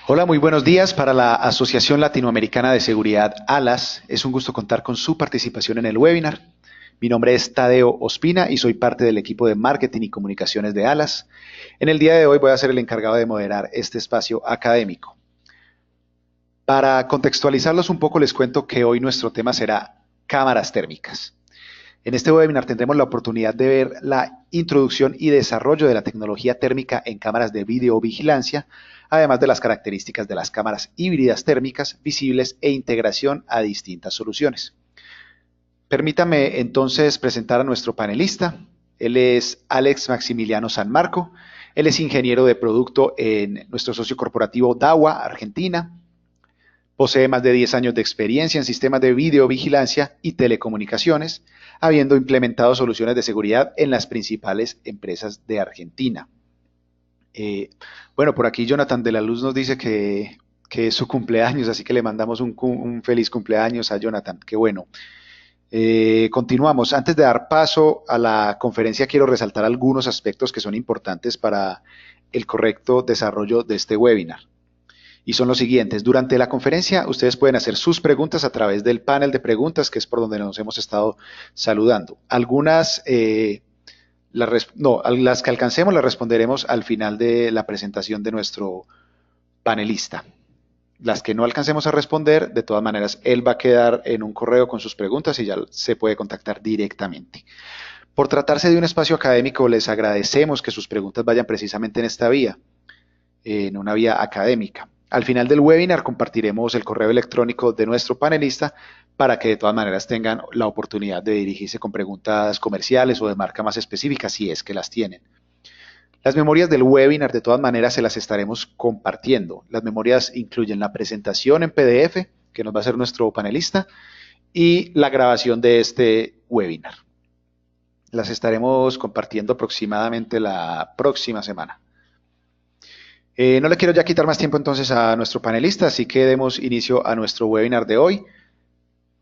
Hola, muy buenos días. Para la Asociación Latinoamericana de Seguridad, ALAS, es un gusto contar con su participación en el webinar. Mi nombre es Tadeo Ospina y soy parte del equipo de marketing y comunicaciones de ALAS. En el día de hoy voy a ser el encargado de moderar este espacio académico. Para contextualizarlos un poco, les cuento que hoy nuestro tema será cámaras térmicas. En este webinar tendremos la oportunidad de ver la introducción y desarrollo de la tecnología térmica en cámaras de videovigilancia, además de las características de las cámaras híbridas térmicas, visibles e integración a distintas soluciones. Permítame entonces presentar a nuestro panelista. Él es Alex Maximiliano San Marco. Él es ingeniero de producto en nuestro socio corporativo DAWA, Argentina. Posee más de 10 años de experiencia en sistemas de videovigilancia y telecomunicaciones, habiendo implementado soluciones de seguridad en las principales empresas de Argentina. Bueno, por aquí Jonathan de la Luz nos dice que es su cumpleaños, así que le mandamos un feliz cumpleaños a Jonathan. Qué bueno. Continuamos. Antes de dar paso a la conferencia, quiero resaltar algunos aspectos que son importantes para el correcto desarrollo de este webinar. Y son los siguientes. Durante la conferencia, ustedes pueden hacer sus preguntas a través del panel de preguntas, que es por donde nos hemos estado saludando. Algunas, las que alcancemos las responderemos al final de la presentación de nuestro panelista. Las que no alcancemos a responder, de todas maneras, él va a quedar en un correo con sus preguntas y ya se puede contactar directamente. Por tratarse de un espacio académico, les agradecemos que sus preguntas vayan precisamente en esta vía, en una vía académica. Al final del webinar compartiremos el correo electrónico de nuestro panelista para que de todas maneras tengan la oportunidad de dirigirse con preguntas comerciales o de marca más específicas si es que las tienen. Las memorias del webinar de todas maneras se las estaremos compartiendo. Las memorias incluyen la presentación en PDF que nos va a hacer nuestro panelista y la grabación de este webinar. Las estaremos compartiendo aproximadamente la próxima semana. No le quiero ya quitar más tiempo entonces a nuestro panelista, así que demos inicio a nuestro webinar de hoy.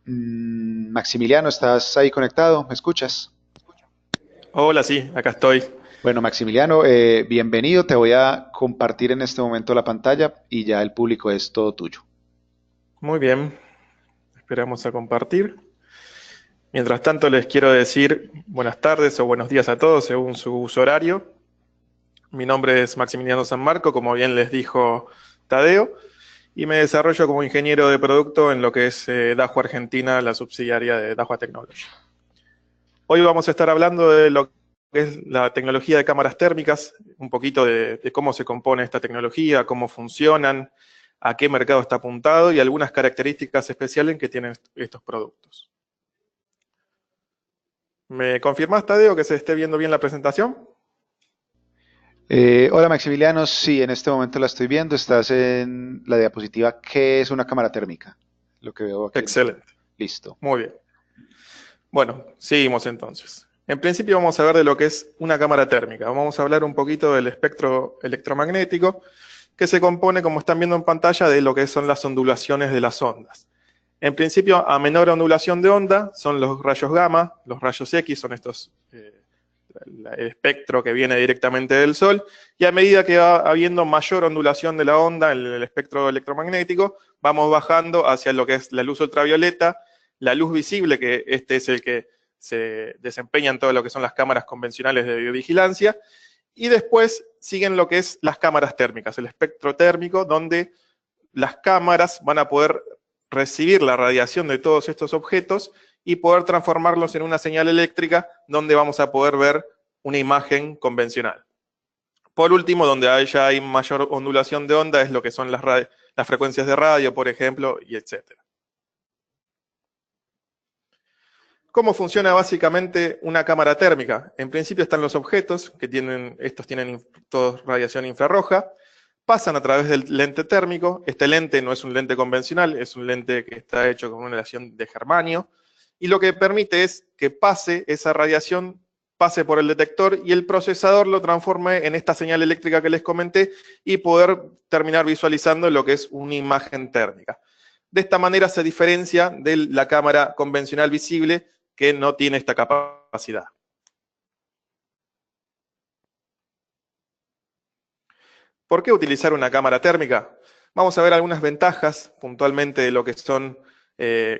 Maximiliano, ¿estás ahí conectado? ¿Me escuchas? Hola, sí, acá estoy. Bueno, Maximiliano, bienvenido. Te voy a compartir en este momento la pantalla y ya el público es todo tuyo. Muy bien, esperamos a compartir. Mientras tanto, les quiero decir buenas tardes o buenos días a todos según su uso horario. Mi nombre es Maximiliano San Marco, como bien les dijo Tadeo, y me desarrollo como ingeniero de producto en lo que es Dahua Argentina, la subsidiaria de Dahua Technology. Hoy vamos a estar hablando de lo que es la tecnología de cámaras térmicas, un poquito de cómo se compone esta tecnología, cómo funcionan, a qué mercado está apuntado y algunas características especiales que tienen estos productos. ¿Me confirmás, Tadeo, que se esté viendo bien la presentación? Hola Maximiliano, sí, en este momento la estoy viendo. Estás en la diapositiva ¿qué es una cámara térmica? Lo que veo aquí en este. Excelente, Listo. muy bien. Bueno, seguimos entonces. En principio vamos a ver de lo que es una cámara térmica. Vamos a hablar un poquito del espectro electromagnético, que se compone, como están viendo en pantalla, de lo que son las ondulaciones de las ondas. En principio, a menor ondulación de onda son los rayos gamma, los rayos X son estos, el espectro que viene directamente del Sol, y a medida que va habiendo mayor ondulación de la onda en el espectro electromagnético, vamos bajando hacia lo que es la luz ultravioleta, la luz visible, que este es el que se desempeña en todo lo que son las cámaras convencionales de videovigilancia, y después siguen lo que es las cámaras térmicas, el espectro térmico, donde las cámaras van a poder recibir la radiación de todos estos objetos y poder transformarlos en una señal eléctrica donde vamos a poder ver una imagen convencional. Por último, donde ya hay mayor ondulación de onda es lo que son las frecuencias de radio, por ejemplo, y etcétera. ¿Cómo funciona básicamente una cámara térmica? En principio están los objetos, que estos tienen todos radiación infrarroja, pasan a través del lente térmico. Este lente no es un lente convencional, es un lente que está hecho con una aleación de germanio, y lo que permite es que pase esa radiación, pase por el detector y el procesador lo transforme en esta señal eléctrica que les comenté y poder terminar visualizando lo que es una imagen térmica. De esta manera se diferencia de la cámara convencional visible que no tiene esta capacidad. ¿Por qué utilizar una cámara térmica? Vamos a ver algunas ventajas puntualmente de lo que son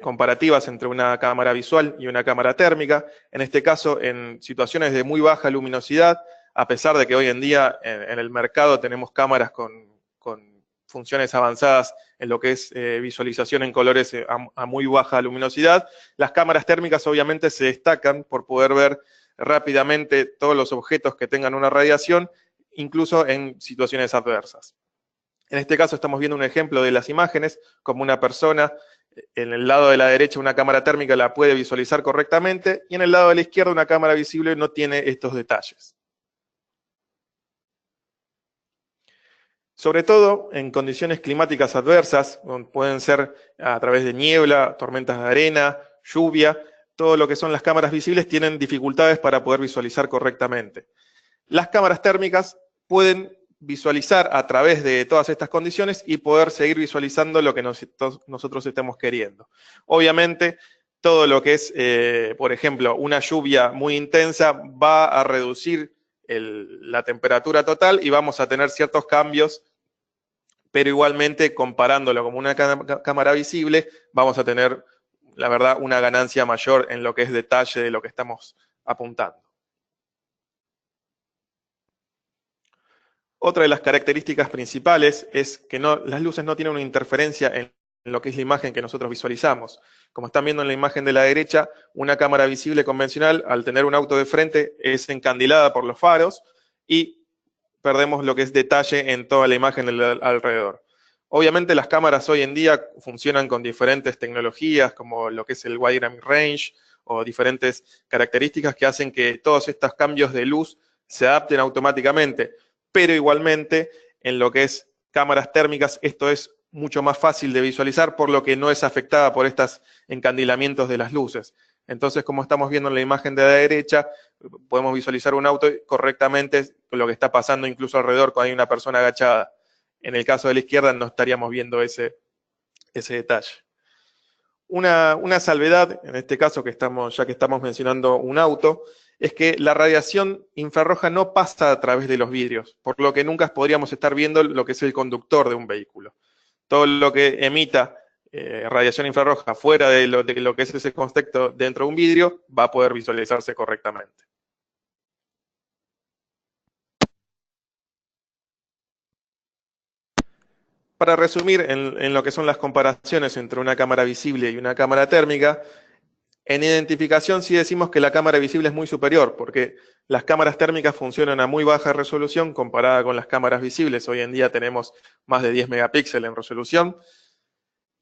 comparativas entre una cámara visual y una cámara térmica. En este caso, en situaciones de muy baja luminosidad, a pesar de que hoy en día en el mercado tenemos cámaras con funciones avanzadas en lo que es visualización en colores a muy baja luminosidad, las cámaras térmicas obviamente se destacan por poder ver rápidamente todos los objetos que tengan una radiación, incluso en situaciones adversas. En este caso estamos viendo un ejemplo de las imágenes, como una persona en el lado de la derecha una cámara térmica la puede visualizar correctamente, y en el lado de la izquierda una cámara visible no tiene estos detalles. Sobre todo en condiciones climáticas adversas, pueden ser a través de niebla, tormentas de arena, lluvia, todo lo que son las cámaras visibles tienen dificultades para poder visualizar correctamente. Las cámaras térmicas pueden visualizar a través de todas estas condiciones y poder seguir visualizando lo que nosotros estemos queriendo. Obviamente, todo lo que es, por ejemplo, una lluvia muy intensa va a reducir la temperatura total y vamos a tener ciertos cambios, pero igualmente comparándolo como una cámara visible, vamos a tener, la verdad, una ganancia mayor en lo que es detalle de lo que estamos apuntando. Otra de las características principales es que las luces no tienen una interferencia en lo que es la imagen que nosotros visualizamos. Como están viendo en la imagen de la derecha, una cámara visible convencional, al tener un auto de frente, es encandilada por los faros y perdemos lo que es detalle en toda la imagen alrededor. Obviamente las cámaras hoy en día funcionan con diferentes tecnologías, como lo que es el wide range, o diferentes características que hacen que todos estos cambios de luz se adapten automáticamente. Pero igualmente, en lo que es cámaras térmicas, esto es mucho más fácil de visualizar, por lo que no es afectada por estos encandilamientos de las luces. Entonces, como estamos viendo en la imagen de la derecha, podemos visualizar un auto correctamente, lo que está pasando incluso alrededor cuando hay una persona agachada. En el caso de la izquierda no estaríamos viendo ese detalle. Una salvedad, en este caso, ya que estamos mencionando un auto, es que la radiación infrarroja no pasa a través de los vidrios, por lo que nunca podríamos estar viendo lo que es el conductor de un vehículo. Todo lo que emita radiación infrarroja fuera de lo que es ese contexto dentro de un vidrio va a poder visualizarse correctamente. Para resumir en lo que son las comparaciones entre una cámara visible y una cámara térmica, en identificación sí decimos que la cámara visible es muy superior, porque las cámaras térmicas funcionan a muy baja resolución comparada con las cámaras visibles. Hoy en día tenemos más de 10 megapíxeles en resolución,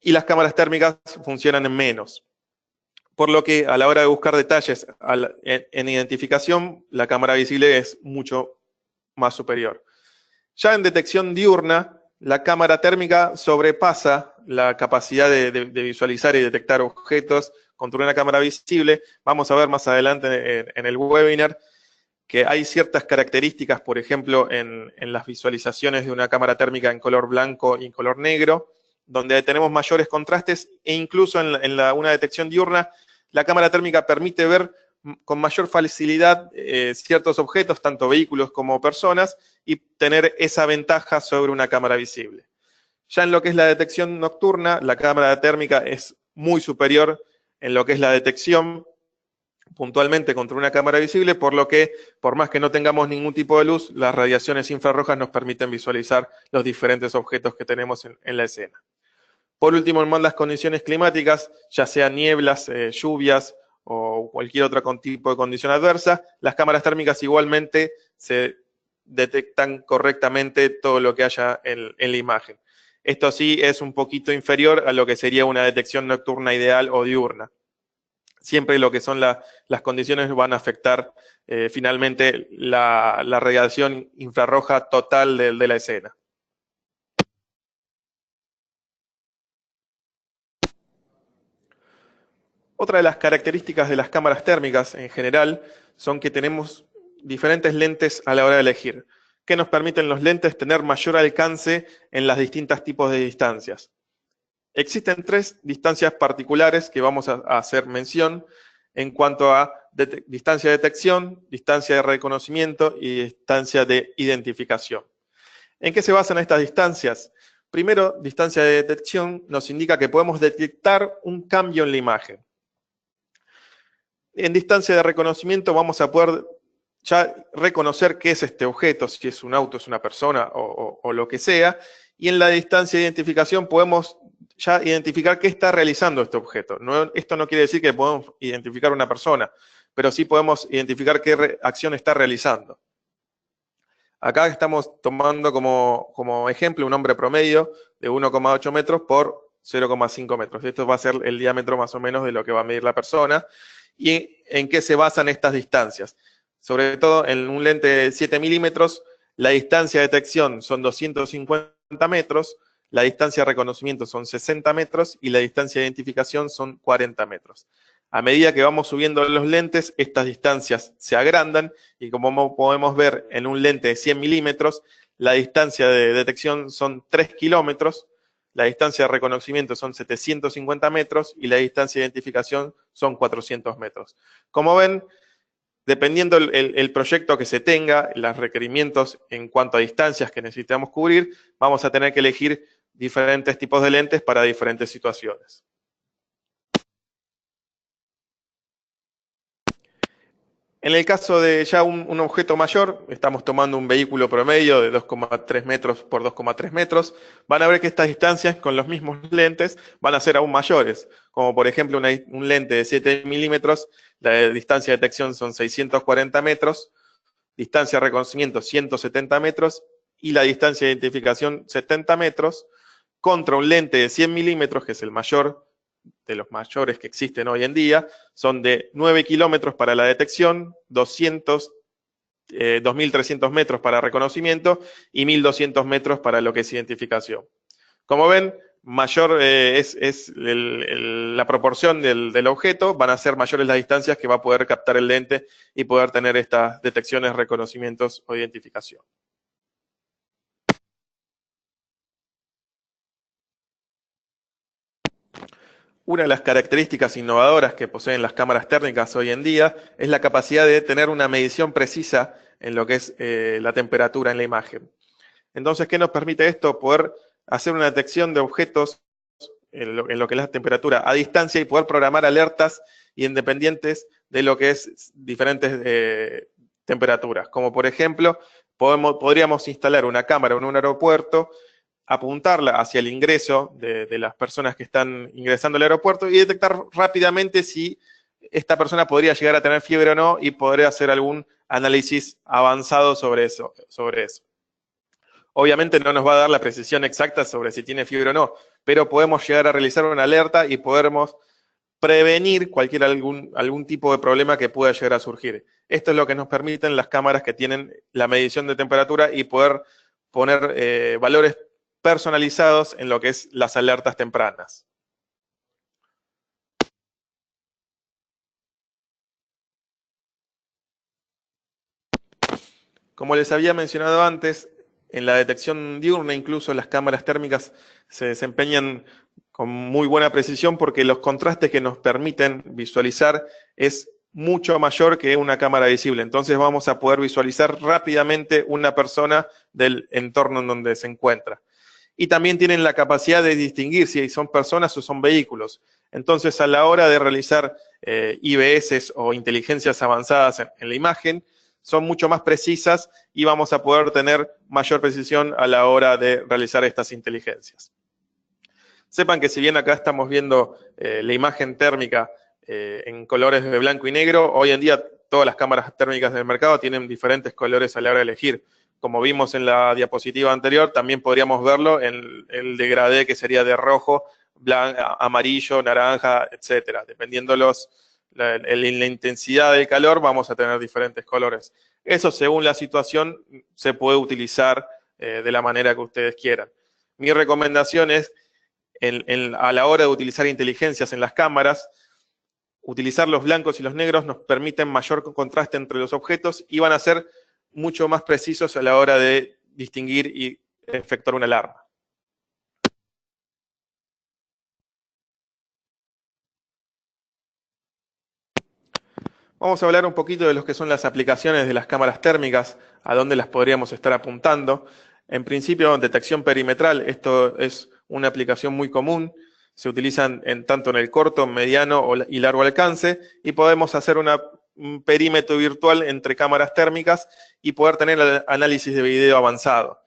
y las cámaras térmicas funcionan en menos. Por lo que a la hora de buscar detalles en identificación, la cámara visible es mucho más superior. Ya en detección diurna, la cámara térmica sobrepasa la capacidad de visualizar y detectar objetos contra una cámara visible. Vamos a ver más adelante en el webinar que hay ciertas características, por ejemplo, en las visualizaciones de una cámara térmica en color blanco y en color negro, donde tenemos mayores contrastes, e incluso en una detección diurna, la cámara térmica permite ver con mayor facilidad ciertos objetos, tanto vehículos como personas, y tener esa ventaja sobre una cámara visible. Ya en lo que es la detección nocturna, la cámara térmica es muy superior en lo que es la detección puntualmente contra una cámara visible, por lo que, por más que no tengamos ningún tipo de luz, las radiaciones infrarrojas nos permiten visualizar los diferentes objetos que tenemos en la escena. Por último, en las condiciones climáticas, ya sean nieblas, lluvias o cualquier otro tipo de condición adversa, las cámaras térmicas igualmente se detectan correctamente todo lo que haya en la imagen. Esto sí es un poquito inferior a lo que sería una detección nocturna ideal o diurna. Siempre lo que son las condiciones van a afectar finalmente la radiación infrarroja total de la escena. Otra de las características de las cámaras térmicas en general son que tenemos diferentes lentes a la hora de elegir, que nos permiten los lentes tener mayor alcance en las distintas tipos de distancias. Existen 3 distancias particulares que vamos a hacer mención en cuanto a distancia de detección, distancia de reconocimiento y distancia de identificación. ¿En qué se basan estas distancias? Primero, distancia de detección nos indica que podemos detectar un cambio en la imagen. En distancia de reconocimiento vamos a poder ya reconocer qué es este objeto, si es un auto, es una persona o lo que sea, y en la distancia de identificación podemos ya identificar qué está realizando este objeto. Esto no quiere decir que podemos identificar una persona, pero sí podemos identificar qué acción está realizando. Acá estamos tomando como ejemplo un hombre promedio de 1,8 metros por 0,5 metros. Esto va a ser el diámetro más o menos de lo que va a medir la persona. ¿Y en qué se basan estas distancias? Sobre todo en un lente de 7 milímetros, la distancia de detección son 250 metros, la distancia de reconocimiento son 60 metros y la distancia de identificación son 40 metros. A medida que vamos subiendo los lentes, estas distancias se agrandan y como podemos ver en un lente de 100 milímetros, la distancia de detección son 3 kilómetros, la distancia de reconocimiento son 750 metros y la distancia de identificación son 400 metros. Como ven, dependiendo el proyecto que se tenga, los requerimientos en cuanto a distancias que necesitamos cubrir, vamos a tener que elegir diferentes tipos de lentes para diferentes situaciones. En el caso de ya un objeto mayor, estamos tomando un vehículo promedio de 2,3 metros por 2,3 metros, van a ver que estas distancias con los mismos lentes van a ser aún mayores, como por ejemplo un lente de 7 milímetros, la distancia de detección son 640 metros, distancia de reconocimiento 170 metros y la distancia de identificación 70 metros, contra un lente de 100 milímetros, que es el mayor de los mayores que existen hoy en día, son de 9 kilómetros para la detección, 2.300 metros para reconocimiento y 1.200 metros para lo que es identificación. Como ven, mayor es la proporción del objeto, van a ser mayores las distancias que va a poder captar el lente y poder tener estas detecciones, reconocimientos o identificación. Una de las características innovadoras que poseen las cámaras térmicas hoy en día es la capacidad de tener una medición precisa en lo que es la temperatura en la imagen. Entonces, ¿qué nos permite esto? Poder hacer una detección de objetos en lo que es la temperatura a distancia y poder programar alertas independientes de lo que es diferentes temperaturas. Como por ejemplo, podríamos instalar una cámara en un aeropuerto, apuntarla hacia el ingreso de las personas que están ingresando al aeropuerto y detectar rápidamente si esta persona podría llegar a tener fiebre o no y poder hacer algún análisis avanzado sobre eso. Obviamente no nos va a dar la precisión exacta sobre si tiene fiebre o no, pero podemos llegar a realizar una alerta y podemos prevenir algún tipo de problema que pueda llegar a surgir. Esto es lo que nos permiten las cámaras que tienen la medición de temperatura y poder poner valores personalizados en lo que es las alertas tempranas. Como les había mencionado antes, en la detección diurna incluso las cámaras térmicas se desempeñan con muy buena precisión porque los contrastes que nos permiten visualizar es mucho mayor que una cámara visible. Entonces vamos a poder visualizar rápidamente una persona del entorno en donde se encuentra. Y también tienen la capacidad de distinguir si son personas o son vehículos. Entonces, a la hora de realizar IBS o inteligencias avanzadas en la imagen, son mucho más precisas y vamos a poder tener mayor precisión a la hora de realizar estas inteligencias. Sepan que si bien acá estamos viendo la imagen térmica en colores de blanco y negro, hoy en día todas las cámaras térmicas del mercado tienen diferentes colores a la hora de elegir. Como vimos en la diapositiva anterior, también podríamos verlo en el degradé que sería de rojo, blanco, amarillo, naranja, etcétera. Dependiendo la intensidad del calor, vamos a tener diferentes colores. Eso, según la situación, se puede utilizar de la manera que ustedes quieran. Mi recomendación es, a la hora de utilizar inteligencias en las cámaras, utilizar los blancos y los negros nos permiten mayor contraste entre los objetos y van a ser mucho más precisos a la hora de distinguir y efectuar una alarma. Vamos a hablar un poquito de lo que son las aplicaciones de las cámaras térmicas, a dónde las podríamos estar apuntando. En principio, detección perimetral, esto es una aplicación muy común, se utilizan tanto en el corto, mediano y largo alcance, y podemos hacer un perímetro virtual entre cámaras térmicas y poder tener análisis de video avanzado.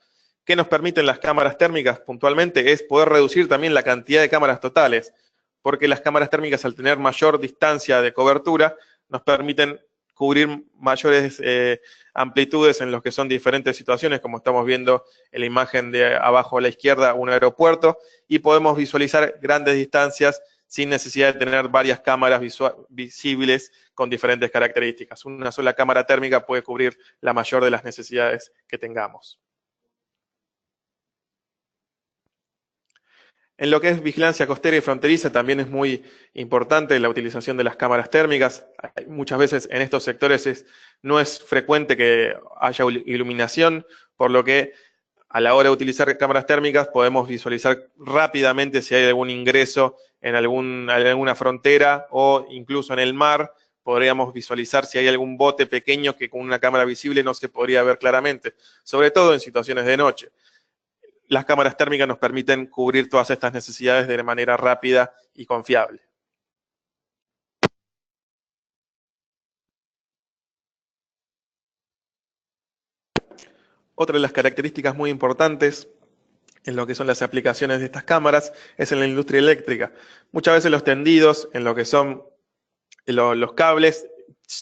¿Qué nos permiten las cámaras térmicas puntualmente? Es poder reducir también la cantidad de cámaras totales, porque las cámaras térmicas, al tener mayor distancia de cobertura, nos permiten cubrir mayores amplitudes en los que son diferentes situaciones, como estamos viendo en la imagen de abajo a la izquierda, un aeropuerto, y podemos visualizar grandes distancias sin necesidad de tener varias cámaras visibles con diferentes características. Una sola cámara térmica puede cubrir la mayor de las necesidades que tengamos. En lo que es vigilancia costera y fronteriza también es muy importante la utilización de las cámaras térmicas. Muchas veces en estos sectores no es frecuente que haya iluminación, por lo que a la hora de utilizar cámaras térmicas podemos visualizar rápidamente si hay algún ingreso en alguna frontera o incluso en el mar. Podríamos visualizar si hay algún bote pequeño que con una cámara visible no se podría ver claramente, sobre todo en situaciones de noche. Las cámaras térmicas nos permiten cubrir todas estas necesidades de manera rápida y confiable. Otra de las características muy importantes en lo que son las aplicaciones de estas cámaras es en la industria eléctrica. Muchas veces los tendidos en lo que son los cables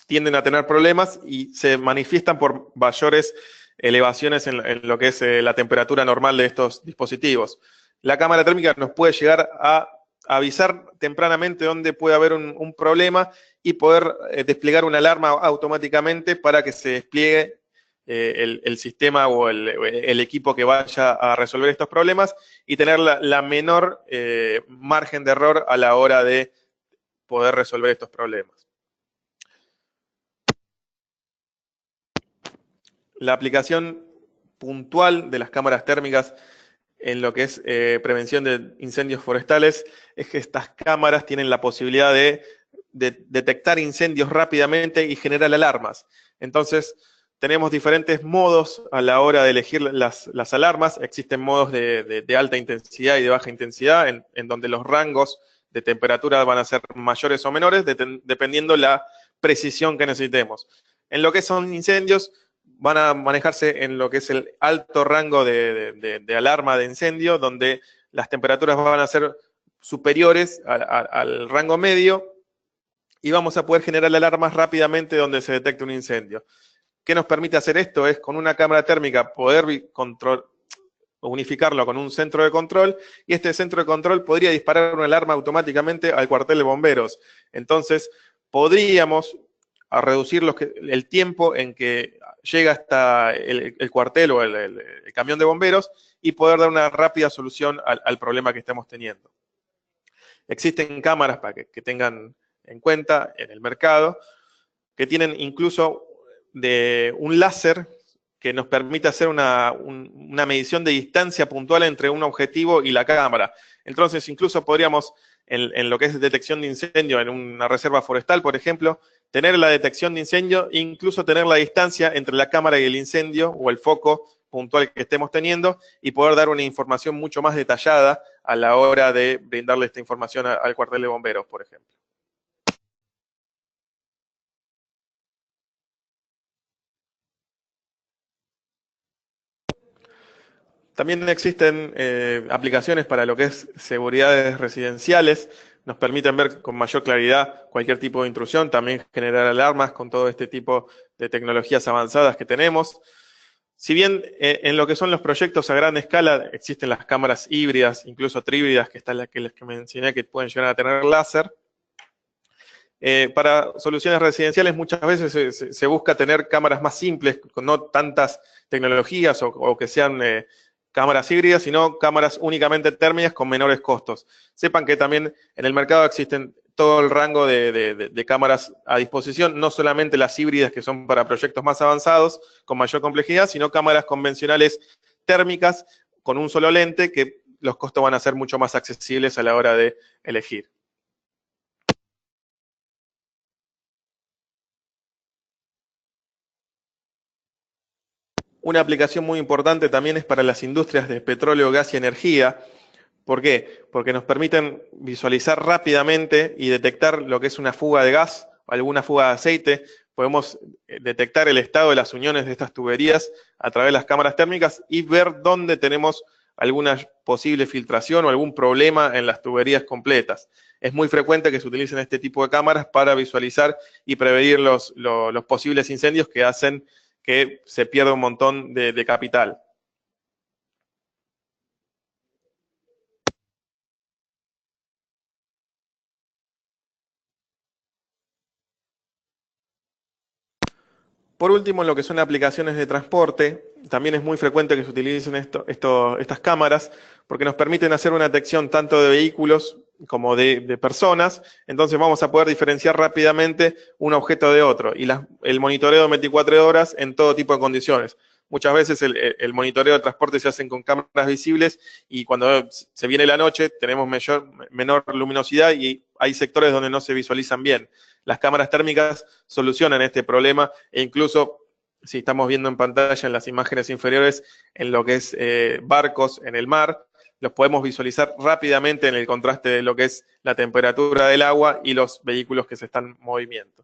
tienden a tener problemas y se manifiestan por mayores elevaciones en lo que es la temperatura normal de estos dispositivos. La cámara térmica nos puede llegar a avisar tempranamente dónde puede haber un problema y poder desplegar una alarma automáticamente para que se despliegue el sistema o el equipo que vaya a resolver estos problemas y tener la menor margen de error a la hora de poder resolver estos problemas. La aplicación puntual de las cámaras térmicas en lo que es prevención de incendios forestales es que estas cámaras tienen la posibilidad de detectar incendios rápidamente y generar alarmas. Entonces, tenemos diferentes modos a la hora de elegir las alarmas. Existen modos de alta intensidad y de baja intensidad, en donde los rangos de temperatura van a ser mayores o menores, dependiendo la precisión que necesitemos. En lo que son incendios, van a manejarse en lo que es el alto rango de alarma de incendio, donde las temperaturas van a ser superiores al rango medio y vamos a poder generar alarmas rápidamente donde se detecte un incendio. ¿Qué nos permite hacer esto? Es con una cámara térmica poder unificarlo con un centro de control y este centro de control podría disparar una alarma automáticamente al cuartel de bomberos. Entonces, podríamos reducir el tiempo en que llega hasta el cuartel o el camión de bomberos y poder dar una rápida solución al problema que estamos teniendo. Existen cámaras para que tengan en cuenta en el mercado que tienen incluso un láser que nos permite hacer una medición de distancia puntual entre un objetivo y la cámara. Entonces, incluso podríamos, en lo que es detección de incendio en una reserva forestal, por ejemplo, tener la detección de incendio e incluso tener la distancia entre la cámara y el incendio o el foco puntual que estemos teniendo y poder dar una información mucho más detallada a la hora de brindarle esta información al cuartel de bomberos, por ejemplo. También existen aplicaciones para lo que es seguridades residenciales, nos permiten ver con mayor claridad cualquier tipo de intrusión, también generar alarmas con todo este tipo de tecnologías avanzadas que tenemos. Si bien en lo que son los proyectos a gran escala existen las cámaras híbridas, incluso tríbridas, que están las que mencioné que pueden llegar a tener láser, para soluciones residenciales muchas veces se busca tener cámaras más simples, con no tantas tecnologías o que sean cámaras híbridas, sino cámaras únicamente térmicas con menores costos. Sepan que también en el mercado existen todo el rango de cámaras a disposición, no solamente las híbridas que son para proyectos más avanzados, con mayor complejidad, sino cámaras convencionales térmicas con un solo lente que los costos van a ser mucho más accesibles a la hora de elegir. Una aplicación muy importante también es para las industrias de petróleo, gas y energía. ¿Por qué? Porque nos permiten visualizar rápidamente y detectar lo que es una fuga de gas o alguna fuga de aceite. Podemos detectar el estado de las uniones de estas tuberías a través de las cámaras térmicas y ver dónde tenemos alguna posible filtración o algún problema en las tuberías completas. Es muy frecuente que se utilicen este tipo de cámaras para visualizar y prevenir los posibles incendios que hacen que se pierda un montón de capital. Por último, en lo que son aplicaciones de transporte, también es muy frecuente que se utilicen estas cámaras porque nos permiten hacer una detección tanto de vehículos como de personas, entonces vamos a poder diferenciar rápidamente un objeto de otro y el monitoreo de 24 horas en todo tipo de condiciones. Muchas veces el monitoreo de transporte se hace con cámaras visibles y cuando se viene la noche tenemos menor luminosidad y hay sectores donde no se visualizan bien. Las cámaras térmicas solucionan este problema e incluso, si estamos viendo en pantalla en las imágenes inferiores, en lo que es barcos en el mar, los podemos visualizar rápidamente en el contraste de lo que es la temperatura del agua y los vehículos que se están en movimiento.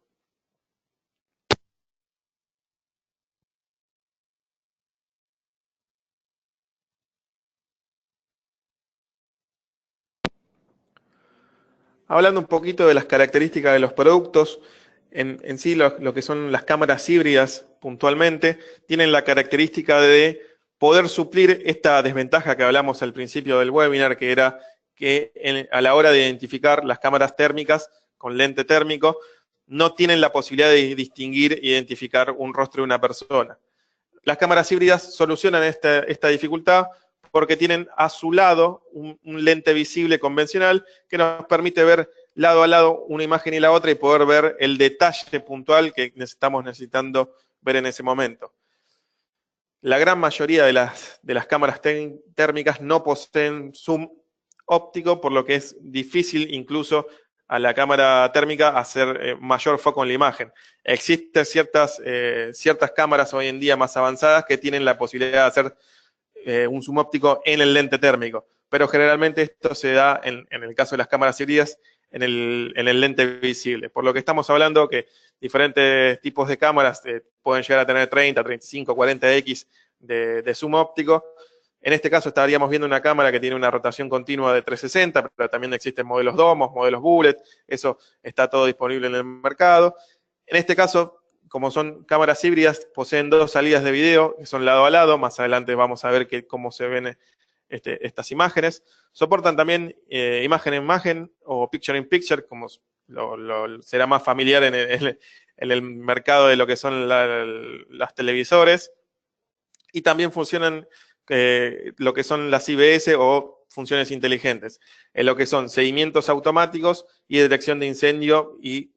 Hablando un poquito de las características de los productos, en sí lo que son las cámaras híbridas puntualmente, tienen la característica de poder suplir esta desventaja que hablamos al principio del webinar, que era que a la hora de identificar las cámaras térmicas con lente térmico, no tienen la posibilidad de distinguir e identificar un rostro de una persona. Las cámaras híbridas solucionan esta dificultad porque tienen a su lado un lente visible convencional que nos permite ver lado a lado una imagen y la otra y poder ver el detalle puntual que estamos necesitando ver en ese momento. La gran mayoría de las cámaras térmicas no poseen zoom óptico, por lo que es difícil incluso a la cámara térmica hacer mayor foco en la imagen. Existen ciertas cámaras hoy en día más avanzadas que tienen la posibilidad de hacer un zoom óptico en el lente térmico, pero generalmente esto se da en el caso de las cámaras híbridas en el lente visible, por lo que estamos hablando que diferentes tipos de cámaras pueden llegar a tener 30, 35, 40x de zoom óptico. En este caso estaríamos viendo una cámara que tiene una rotación continua de 360, pero también existen modelos domos, modelos bullet, eso está todo disponible en el mercado. En este caso, como son cámaras híbridas, poseen dos salidas de video, que son lado a lado. Más adelante vamos a ver cómo se ven estas imágenes. Soportan también imagen en imagen o picture in picture, como será más familiar en el mercado de lo que son las televisores. Y también funcionan lo que son las IBS o funciones inteligentes, en lo que son seguimientos automáticos y detección de incendio y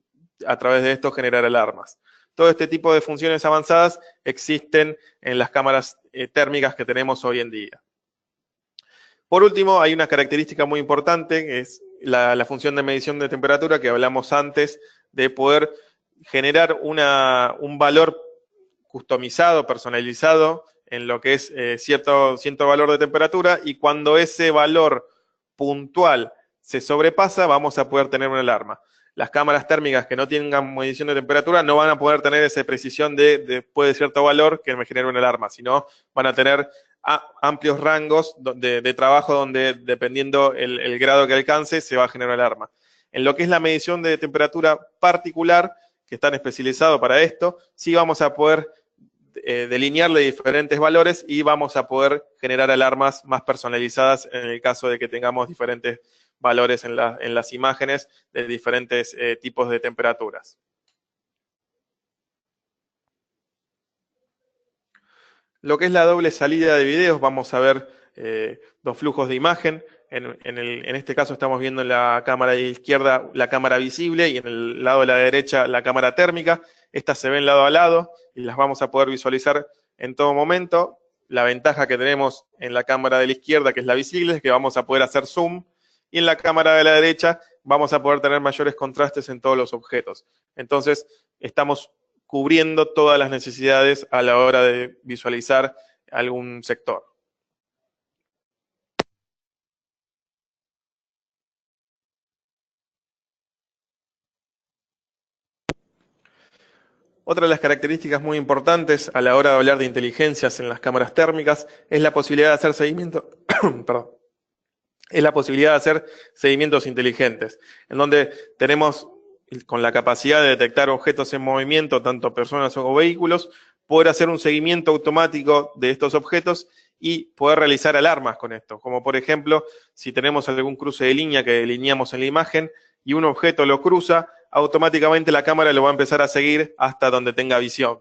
a través de esto generar alarmas. Todo este tipo de funciones avanzadas existen en las cámaras térmicas que tenemos hoy en día. Por último, hay una característica muy importante, que es la función de medición de temperatura que hablamos antes, de poder generar un valor customizado, personalizado, en lo que es cierto valor de temperatura, y cuando ese valor puntual se sobrepasa, vamos a poder tener una alarma. Las cámaras térmicas que no tengan medición de temperatura no van a poder tener esa precisión después de cierto valor que me genere una alarma, sino van a tener amplios rangos de trabajo donde, dependiendo el grado que alcance, se va a generar una alarma. En lo que es la medición de temperatura particular, que están especializados para esto, sí vamos a poder delinearle diferentes valores y vamos a poder generar alarmas más personalizadas en el caso de que tengamos diferentes valores en las imágenes de diferentes tipos de temperaturas. Lo que es la doble salida de videos, vamos a ver dos flujos de imagen. En este caso estamos viendo en la cámara de izquierda la cámara visible y en el lado de la derecha la cámara térmica. Estas se ven lado a lado y las vamos a poder visualizar en todo momento. La ventaja que tenemos en la cámara de la izquierda, que es la visible, es que vamos a poder hacer zoom, y en la cámara de la derecha vamos a poder tener mayores contrastes en todos los objetos. Entonces, estamos cubriendo todas las necesidades a la hora de visualizar algún sector. Otra de las características muy importantes a la hora de hablar de inteligencias en las cámaras térmicas es la posibilidad de hacer seguimiento, perdón, es la posibilidad de hacer seguimientos inteligentes, en donde tenemos con la capacidad de detectar objetos en movimiento, tanto personas o vehículos, poder hacer un seguimiento automático de estos objetos y poder realizar alarmas con esto, como por ejemplo, si tenemos algún cruce de línea que delineamos en la imagen y un objeto lo cruza, automáticamente la cámara lo va a empezar a seguir hasta donde tenga visión.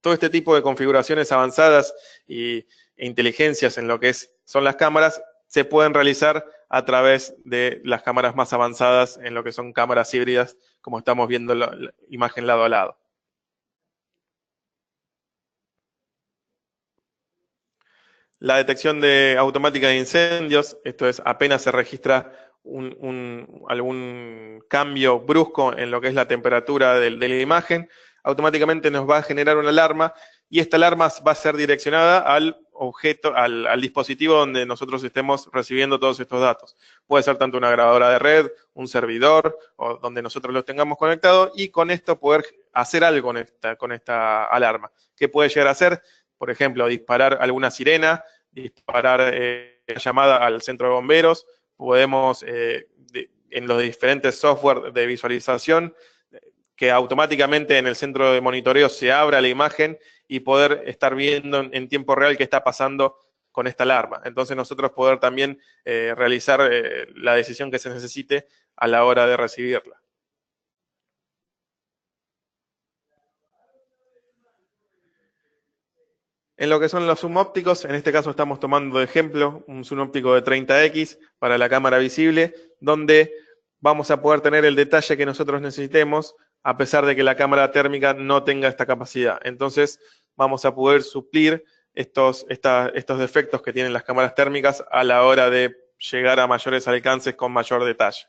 Todo este tipo de configuraciones avanzadas e inteligencias en lo que son las cámaras se pueden realizar a través de las cámaras más avanzadas en lo que son cámaras híbridas, como estamos viendo la imagen lado a lado. La detección automática de incendios, esto es, apenas se registra algún cambio brusco en lo que es la temperatura de la imagen, automáticamente nos va a generar una alarma y esta alarma va a ser direccionada al objeto, al dispositivo donde nosotros estemos recibiendo todos estos datos. Puede ser tanto una grabadora de red, un servidor, o donde nosotros los tengamos conectados, y con esto poder hacer algo con esta alarma. ¿Qué puede llegar a hacer? Por ejemplo, disparar alguna sirena, disparar llamada al centro de bomberos, podemos en los diferentes software de visualización que automáticamente en el centro de monitoreo se abra la imagen y poder estar viendo en tiempo real qué está pasando con esta alarma. Entonces nosotros poder también realizar la decisión que se necesite a la hora de recibirla. En lo que son los zoom ópticos, en este caso estamos tomando de ejemplo un zoom óptico de 30x para la cámara visible, donde vamos a poder tener el detalle que nosotros necesitemos, a pesar de que la cámara térmica no tenga esta capacidad. Entonces vamos a poder suplir estos defectos que tienen las cámaras térmicas a la hora de llegar a mayores alcances con mayor detalle.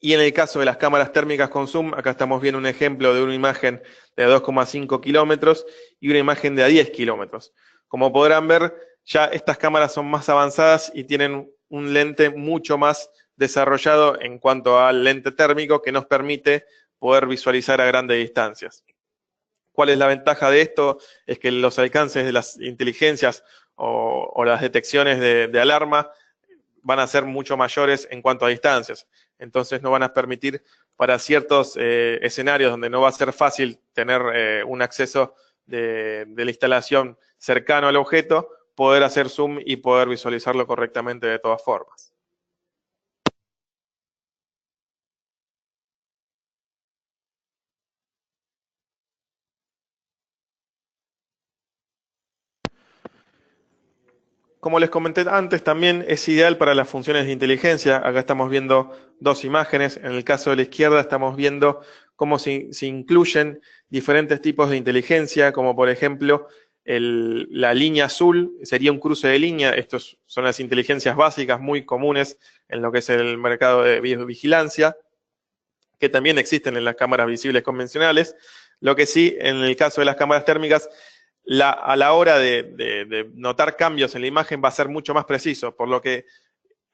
Y en el caso de las cámaras térmicas con zoom, acá estamos viendo un ejemplo de una imagen de 2,5 kilómetros y una imagen de a 10 kilómetros. Como podrán ver, ya estas cámaras son más avanzadas y tienen un lente mucho más desarrollado en cuanto al lente térmico que nos permite poder visualizar a grandes distancias. ¿Cuál es la ventaja de esto? Es que los alcances de las inteligencias o las detecciones de alarma van a ser mucho mayores en cuanto a distancias. Entonces nos van a permitir para ciertos escenarios donde no va a ser fácil tener un acceso de la instalación cercano al objeto, poder hacer zoom y poder visualizarlo correctamente de todas formas. Como les comenté antes, también es ideal para las funciones de inteligencia. Acá estamos viendo dos imágenes. En el caso de la izquierda estamos viendo cómo se incluyen diferentes tipos de inteligencia, como por ejemplo la línea azul, sería un cruce de línea. Estas son las inteligencias básicas muy comunes en lo que es el mercado de vigilancia, que también existen en las cámaras visibles convencionales. Lo que sí, en el caso de las cámaras térmicas, a la hora de notar cambios en la imagen va a ser mucho más preciso, por lo que